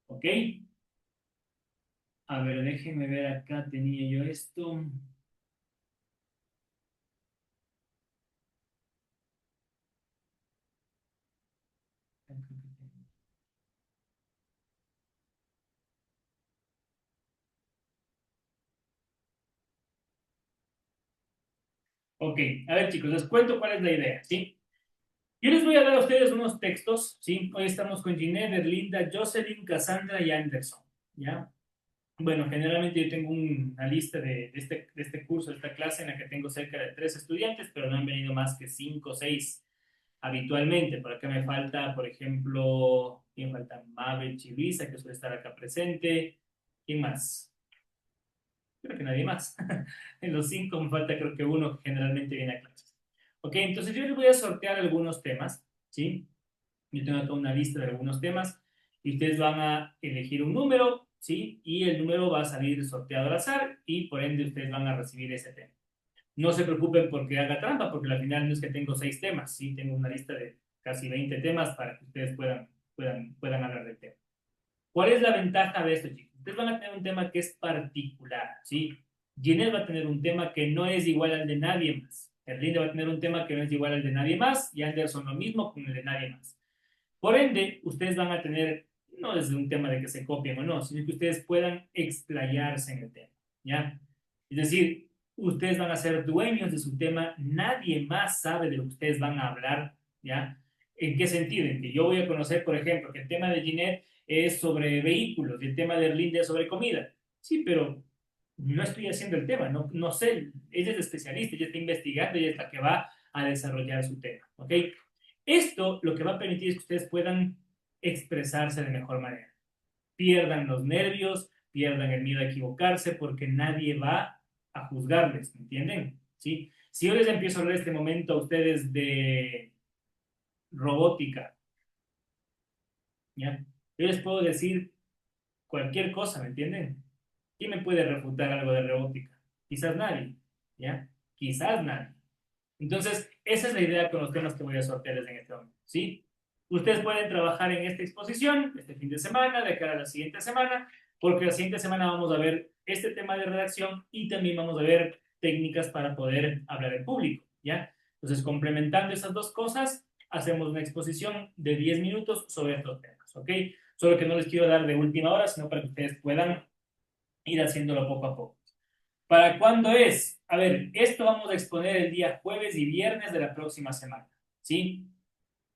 ¿ok? A ver, déjenme ver acá, tenía yo esto. Ok, a ver chicos, les cuento cuál es la idea, ¿sí? Yo les voy a dar a ustedes unos textos, ¿sí? Hoy estamos con Ginette, Erlinda, Jocelyn, Cassandra y Anderson, ¿ya? Bueno, generalmente yo tengo una lista de este curso, de esta clase, en la que tengo cerca de 3 estudiantes, pero no han venido más que 5 o 6 habitualmente. Por acá me falta, por ejemplo, ¿quién falta? Mabel Chivisa, que suele estar acá presente. ¿Quién más? Creo que nadie más. En los 5 me falta creo que uno que generalmente viene a clases. Ok, entonces yo les voy a sortear algunos temas, ¿sí? Yo tengo acá una lista de algunos temas y ustedes van a elegir un número, ¿sí? Y el número va a salir sorteado al azar y por ende ustedes van a recibir ese tema. No se preocupen porque haga trampa, porque al final no es que tengo 6 temas, ¿sí? Tengo una lista de casi 20 temas para que ustedes puedan hablar del tema. ¿Cuál es la ventaja de esto, chicos? Ustedes van a tener un tema que es particular, ¿sí? Ginés va a tener un tema que no es igual al de nadie más. Erlinda va a tener un tema que no es igual al de nadie más y Anderson lo mismo con el de nadie más. Por ende, ustedes van a tener, no es un tema de que se copien o no, sino que ustedes puedan explayarse en el tema, ¿ya? Es decir, ustedes van a ser dueños de su tema, nadie más sabe de lo que ustedes van a hablar, ¿ya? ¿En qué sentido? En que yo voy a conocer, por ejemplo, que el tema de Ginette es sobre vehículos y el tema de Erlinda es sobre comida. Sí, pero no estoy haciendo el tema, no sé, ella es especialista, ella está investigando, ella es la que va a desarrollar su tema, ¿ok? Esto lo que va a permitir es que ustedes puedan expresarse de mejor manera. Pierdan los nervios, pierdan el miedo a equivocarse, porque nadie va a juzgarles, ¿me entienden? ¿Sí? Si yo les empiezo a hablar este momento a ustedes de robótica, ¿ya? Yo les puedo decir cualquier cosa, ¿me entienden? ¿Quién me puede refutar algo de robótica? Quizás nadie, ¿ya? Quizás nadie. Entonces, esa es la idea con los temas que voy a sortearles en este momento, ¿sí? Ustedes pueden trabajar en esta exposición este fin de semana, de cara a la siguiente semana, porque la siguiente semana vamos a ver este tema de redacción y también vamos a ver técnicas para poder hablar en público, ¿ya? Entonces, complementando esas dos cosas, hacemos una exposición de 10 minutos sobre estos temas, ¿ok? Solo que no les quiero dar de última hora, sino para que ustedes puedan ir haciéndolo poco a poco. ¿Para cuándo es? A ver, esto vamos a exponer el día jueves y viernes de la próxima semana, ¿sí?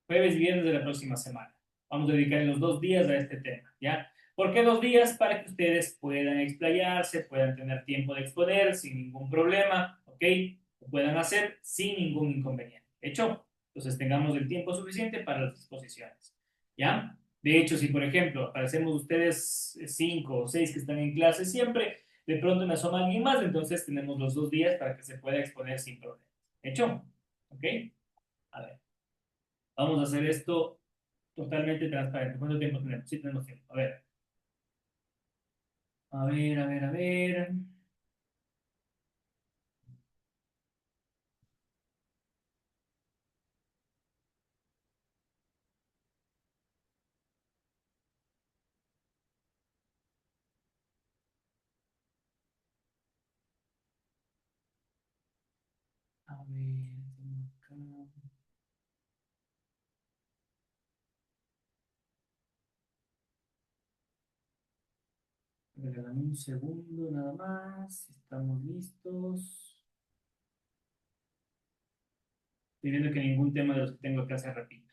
Jueves y viernes de la próxima semana. Vamos a dedicar los 2 días a este tema, ¿ya? ¿Por qué 2 días? Para que ustedes puedan explayarse, puedan tener tiempo de exponer sin ningún problema, ¿ok? Lo puedan hacer sin ningún inconveniente. ¿Hecho? Entonces tengamos el tiempo suficiente para las exposiciones, ¿ya? De hecho, si por ejemplo aparecemos ustedes 5 o 6 que están en clase siempre, de pronto me asoma alguien más, entonces tenemos los 2 días para que se pueda exponer sin problema. ¿Hecho? ¿Ok? A ver, vamos a hacer esto totalmente transparente. ¿Cuánto tiempo tenemos? Sí, tenemos tiempo. A ver. A ver, a ver, a ver. A ver, tengo acá. Regálame un segundo nada más. Estamos listos. Estoy viendo que ningún tema de los que tengo acá se repita.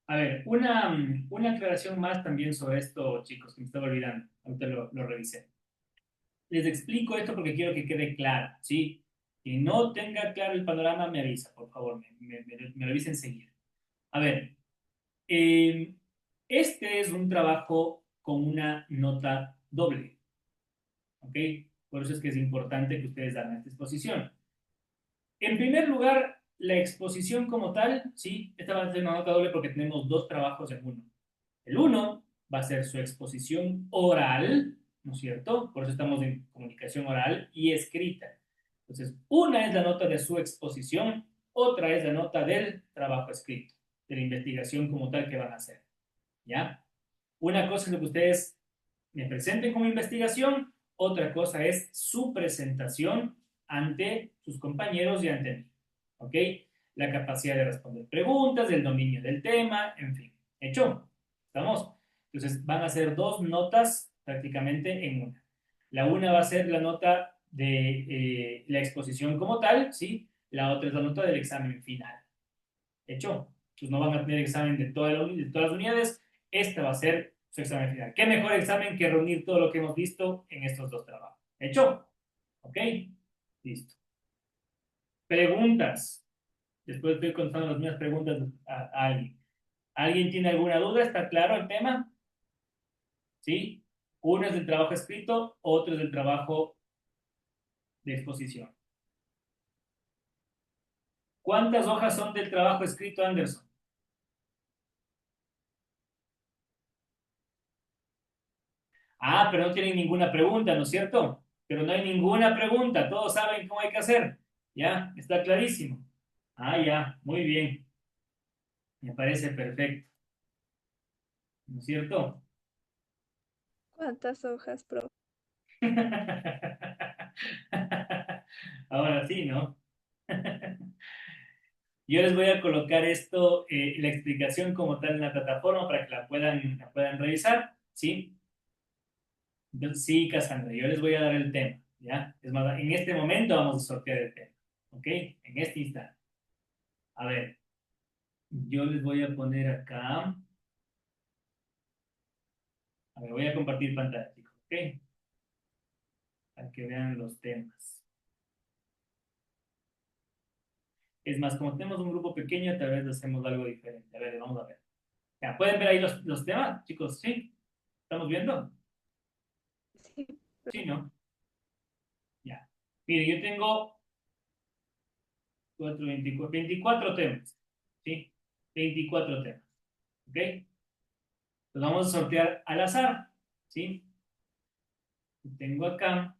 A ver, una aclaración más también sobre esto, chicos, que me estaba olvidando. Ahorita lo revisé. Les explico esto porque quiero que quede claro, ¿sí? Que no tenga claro el panorama, me avisa, por favor, me lo avisa enseguida. A ver, eh, este es un trabajo con una nota doble, ¿ok? Por eso es que es importante que ustedes hagan esta exposición. En primer lugar, la exposición como tal, ¿sí? Esta va a ser una nota doble porque tenemos dos trabajos en uno. El uno va a ser su exposición oral, ¿no es cierto? Por eso estamos en comunicación oral y escrita. Entonces, una es la nota de su exposición, otra es la nota del trabajo escrito, de la investigación como tal que van a hacer, ¿ya? Una cosa es lo que ustedes me presenten como investigación, otra cosa es su presentación ante sus compañeros y ante mí, ¿ok? La capacidad de responder preguntas, el dominio del tema, en fin. ¿Hecho? ¿Estamos? Entonces van a ser dos notas prácticamente en una. La una va a ser la nota de la exposición como tal, ¿sí? La otra es la nota del examen final. ¿Hecho? Pues no van a tener examen de de todas las unidades. Este va a ser su examen final. ¿Qué mejor examen que reunir todo lo que hemos visto en estos dos trabajos? ¿Hecho? ¿Ok? Listo. Preguntas. Después estoy contestando las mismas preguntas a alguien. ¿Alguien tiene alguna duda? ¿Está claro el tema? ¿Sí? Uno es del trabajo escrito, otro es del trabajo de exposición. ¿Cuántas hojas son del trabajo escrito, Anderson? Ah, pero no tienen ninguna pregunta, ¿no es cierto? Pero no hay ninguna pregunta, todos saben cómo hay que hacer. ¿Ya? Está clarísimo. Ah, ya, muy bien. Me parece perfecto. ¿No es cierto? ¿Cuántas hojas, profe? Ahora sí, ¿no? Yo les voy a colocar esto, la explicación como tal en la plataforma para que la puedan revisar, ¿sí? Entonces, sí, Cassandra, yo les voy a dar el tema, ¿ya? Es más, en este momento vamos a sortear el tema, ¿ok? En este instante. A ver, yo les voy a poner acá. A ver, voy a compartir pantalla, chicos, ¿ok? Para que vean los temas. Es más, como tenemos un grupo pequeño, tal vez hacemos algo diferente. A ver, vamos a ver. Ya, ¿pueden ver ahí los temas, chicos? ¿Sí? ¿Estamos viendo? Sí, Sí, ¿no? Ya. Mire, yo tengo 24 temas. ¿Sí? 24 temas. ¿Ok? Los vamos a sortear al azar. ¿Sí? Tengo acá.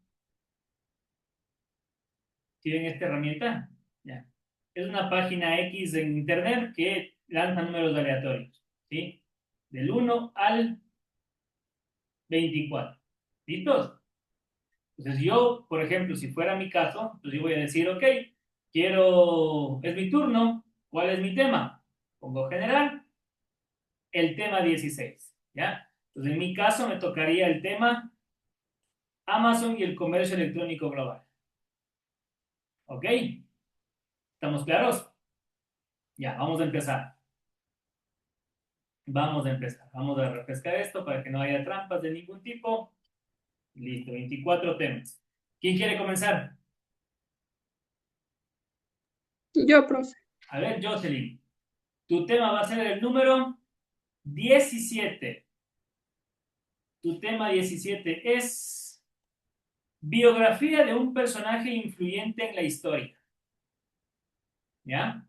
¿Sí ven esta herramienta? Ya. Es una página X en internet que lanza números aleatorios. ¿Sí? Del 1 al 24. ¿Listos? Entonces yo, por ejemplo, si fuera mi caso, pues yo voy a decir, ok, es mi turno, ¿cuál es mi tema? Pongo general, el tema 16, ¿ya? Entonces en mi caso me tocaría el tema Amazon y el comercio electrónico global. ¿Ok? ¿Estamos claros? Ya, vamos a empezar. Vamos a empezar. Vamos a refrescar esto para que no haya trampas de ningún tipo. Listo, 24 temas. ¿Quién quiere comenzar? Yo, profe. A ver, Jocelyn. Tu tema va a ser el número 17. Tu tema 17 es biografía de un personaje influyente en la historia. ¿Ya?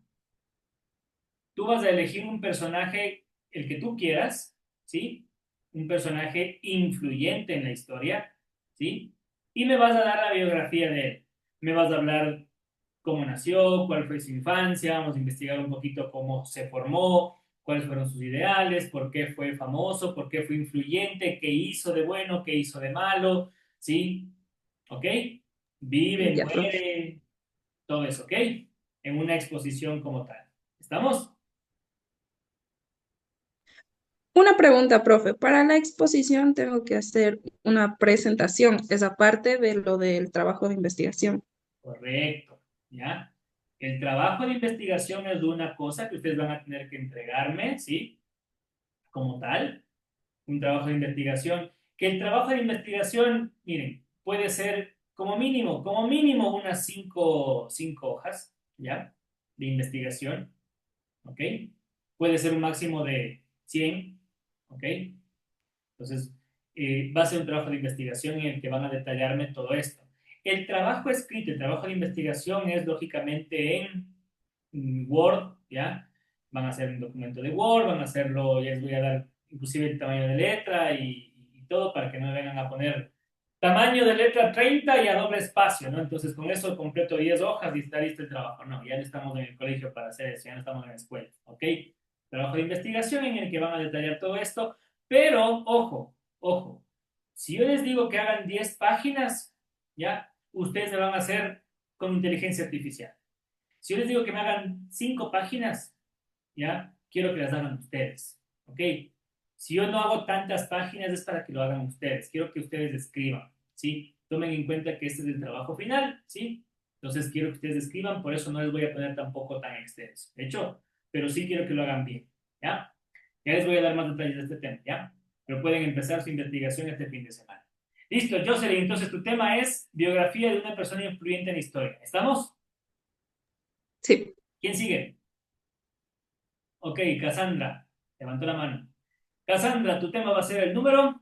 Tú vas a elegir un personaje, el que tú quieras, ¿sí? Un personaje influyente en la historia, ¿sí? Y me vas a dar la biografía de él. Me vas a hablar cómo nació, cuál fue su infancia, vamos a investigar un poquito cómo se formó, cuáles fueron sus ideales, por qué fue famoso, por qué fue influyente, qué hizo de bueno, qué hizo de malo, ¿sí? ¿Ok? Vive, Ya, profe. muere, todo eso, ¿ok? En una exposición como tal. ¿Estamos? Una pregunta, profe. Para la exposición tengo que hacer una presentación, esa parte de lo del trabajo de investigación. Correcto, ¿ya? El trabajo de investigación es una cosa que ustedes van a tener que entregarme, ¿sí? Como tal, un trabajo de investigación. Que el trabajo de investigación, miren, puede ser como mínimo unas cinco hojas, ¿ya? De investigación, ¿ok? Puede ser un máximo de 100, ¿ok? Entonces, va a ser un trabajo de investigación en el que van a detallarme todo esto. El trabajo escrito, el trabajo de investigación es lógicamente en Word, ¿ya? Van a hacer un documento de Word, van a hacerlo, ya les voy a dar inclusive el tamaño de letra y todo para que no me vengan a poner tamaño de letra 30 y a doble espacio, ¿no? Entonces con eso completo 10 hojas y está listo el trabajo. No, ya no estamos en el colegio para hacer eso, ya no estamos en la escuela, ¿ok? Trabajo de investigación en el que van a detallar todo esto, pero ojo, ojo, si yo les digo que hagan 10 páginas, ¿ya? Ustedes me van a hacer con inteligencia artificial. Si yo les digo que me hagan 5 páginas, ¿ya? Quiero que las hagan ustedes, ¿ok? Si yo no hago tantas páginas es para que lo hagan ustedes. Quiero que ustedes escriban, ¿sí? Tomen en cuenta que este es el trabajo final, ¿sí? Entonces quiero que ustedes escriban, por eso no les voy a poner tampoco tan extenso. De hecho, pero sí quiero que lo hagan bien, ¿ya? Ya les voy a dar más detalles de este tema, ¿ya? Pero pueden empezar su investigación este fin de semana. Listo, Jocelyn, entonces tu tema es biografía de una persona influyente en la historia. ¿Estamos? Sí. ¿Quién sigue? Ok, Cassandra, levantó la mano. Cassandra, tu tema va a ser el número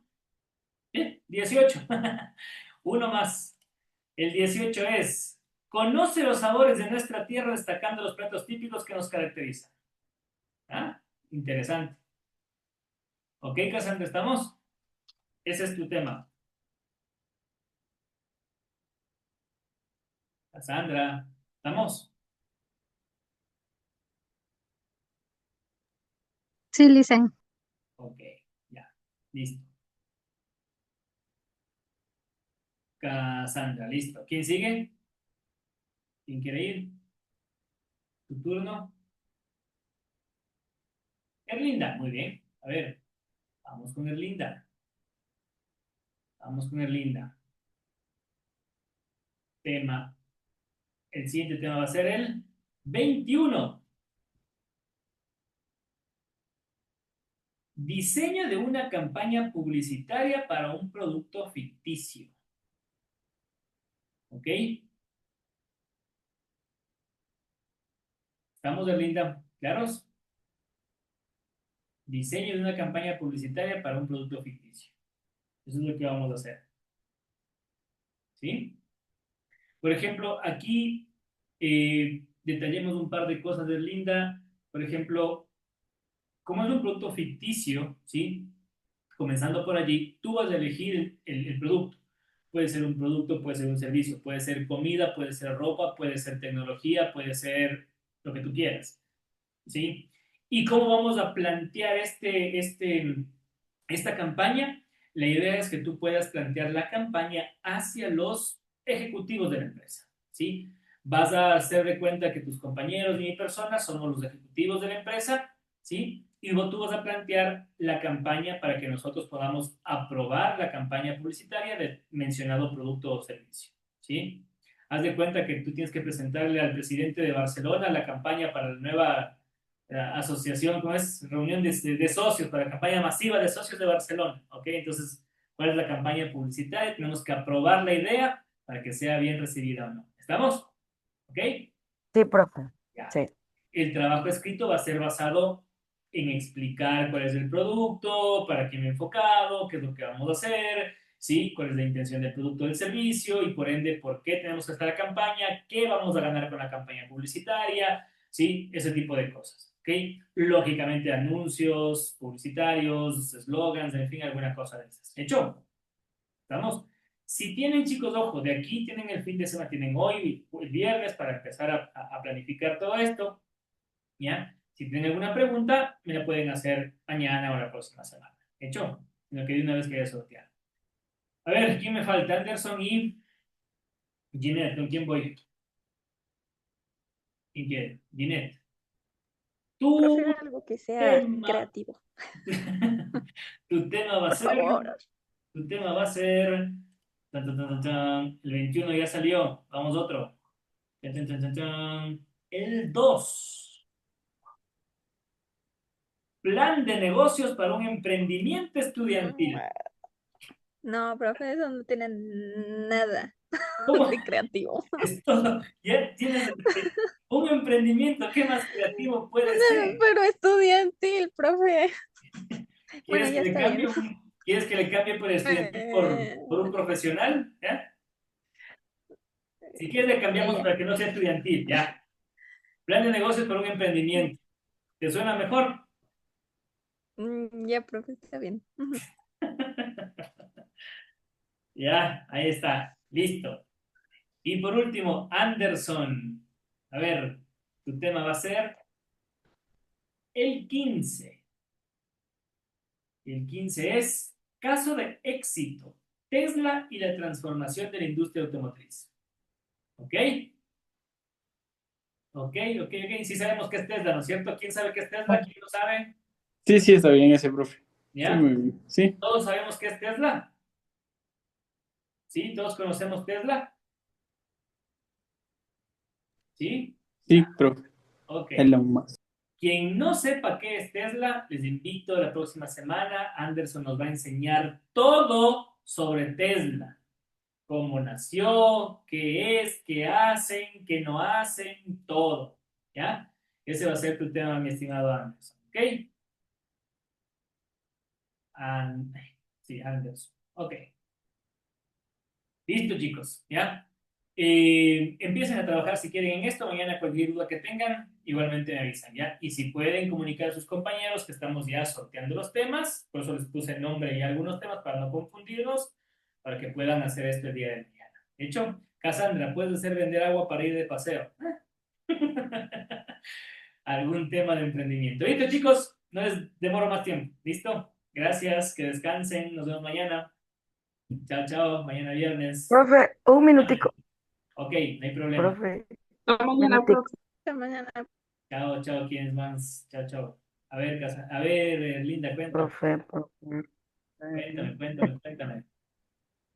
18. Uno más. El 18 es, conoce los sabores de nuestra tierra destacando los platos típicos que nos caracterizan. ¿Ah? Interesante. Ok, Cassandra, ¿estamos? Ese es tu tema. Cassandra, ¿estamos? Sí, Licen. Ok, ya, listo. Cassandra, listo. ¿Quién sigue? ¿Quién quiere ir? Tu turno. Erlinda, muy bien. A ver, vamos con Erlinda. Vamos con Erlinda. Tema. El siguiente tema va a ser el 21. Diseño de una campaña publicitaria para un producto ficticio. ¿Ok? ¿Estamos, Erlinda? ¿Claros? Diseño de una campaña publicitaria para un producto ficticio. Eso es lo que vamos a hacer. ¿Sí? Por ejemplo, aquí detallemos un par de cosas de Linda. Por ejemplo, como es un producto ficticio, ¿sí? Comenzando por allí, tú vas a elegir el producto. Puede ser un producto, puede ser un servicio, puede ser comida, puede ser ropa, puede ser tecnología, puede ser lo que tú quieras, ¿sí? ¿Y cómo vamos a plantear esta campaña? La idea es que tú puedas plantear la campaña hacia los ejecutivos de la empresa, ¿sí? Vas a hacer de cuenta que tus compañeros y mi persona somos los ejecutivos de la empresa, ¿sí? Y luego tú vas a plantear la campaña para que nosotros podamos aprobar la campaña publicitaria del mencionado producto o servicio, ¿sí? Haz de cuenta que tú tienes que presentarle al presidente de Barcelona la campaña para la nueva asociación, ¿cómo es? Reunión de socios, para la campaña masiva de socios de Barcelona, ¿ok? Entonces, ¿cuál es la campaña publicitaria? Tenemos que aprobar la idea para que sea bien recibida o no. ¿Estamos? ¿Ok? Sí, profe. Ya. Sí. El trabajo escrito va a ser basado en explicar cuál es el producto, para quién enfocado, qué es lo que vamos a hacer, ¿sí? Cuál es la intención del producto o del servicio y por ende por qué tenemos que hacer la campaña, qué vamos a ganar con la campaña publicitaria, ¿sí? Ese tipo de cosas, ¿ok? Lógicamente anuncios publicitarios, eslogans, en fin, alguna cosa de esas. ¿Hecho? ¿Estamos? Si tienen, chicos, ojo, de aquí tienen el fin de semana, tienen hoy, el viernes, para empezar a planificar todo esto, ¿ya? Si tienen alguna pregunta, me la pueden hacer mañana o la próxima semana. ¿Hecho? Sino que de una vez quería sortear. A ver, ¿quién me falta? Anderson y Ginette. ¿Con quién voy? ¿Quién quiere? Ginette. Profe, Tu algo que sea tema, creativo, tu tema va a por ser, favor. tu tema va a ser, tan, tan, tan, tan, tan. El 21 ya salió, vamos otro. Tan, tan, tan, tan, tan. El 2. Plan de negocios para un emprendimiento estudiantil. No, profe, eso no tiene nada ¿Cómo? de creativo. Esto, ya tienes un emprendimiento, ¿qué más creativo puede ser? Pero estudiantil, profe. Bueno, ¿Quieres que ya le está cambie bien. ¿Quieres que le cambie por estudiantil Eh, por un profesional? ¿Ya? Si quieres le ya, cambiamos ya. para que no sea estudiantil, ya. Plan de negocios para un emprendimiento. ¿Te suena mejor? Ya, profe, está bien. Ujú. Ya, ahí está, listo. Y por último, Anderson. A ver, tu tema va a ser el 15. El 15 es caso de éxito. Tesla y la transformación de la industria automotriz. ¿Ok? Ok, ok, ok. Sí sabemos qué es Tesla, ¿no es cierto? ¿Quién sabe qué es Tesla? ¿Quién lo sabe? Sí, sí, está bien ese, profe. Sí, ¿Ya? muy bien. Sí, ¿Todos sabemos qué es Tesla? ¿Sí? ¿Todos conocemos Tesla? ¿Sí? sí, Ya. profe. Ok. Elon Musk. Quien no sepa qué es Tesla, les invito la próxima semana. Anderson nos va a enseñar todo sobre Tesla. Cómo nació, qué es, qué hacen, qué no hacen, todo. ¿Ya? Ese va a ser tu tema, mi estimado Anderson. ¿Ok? And, sí, Anderson. Ok. Listo, chicos. ¿Ya? Empiecen a trabajar si quieren en esto. Mañana cualquier duda que tengan, igualmente me avisan, ¿ya? Y si pueden comunicar a sus compañeros que estamos ya sorteando los temas, por eso les puse el nombre y algunos temas para no confundirnos, para que puedan hacer esto el día de mañana. ¿De hecho? Cassandra, ¿puedes hacer vender agua para ir de paseo? Algún tema de emprendimiento. Listo, chicos, no les demoro más tiempo. ¿Listo? Gracias, que descansen, nos vemos mañana. Chao, chao, mañana viernes. Profe, un minutico. Ok, no hay problema. Profe, Hasta mañana, minutico. profe. Hasta mañana. Chao, chao, ¿quién es más? Chao, chao. A ver, Linda, cuenta. profe, profe. Cuéntame, cuéntame.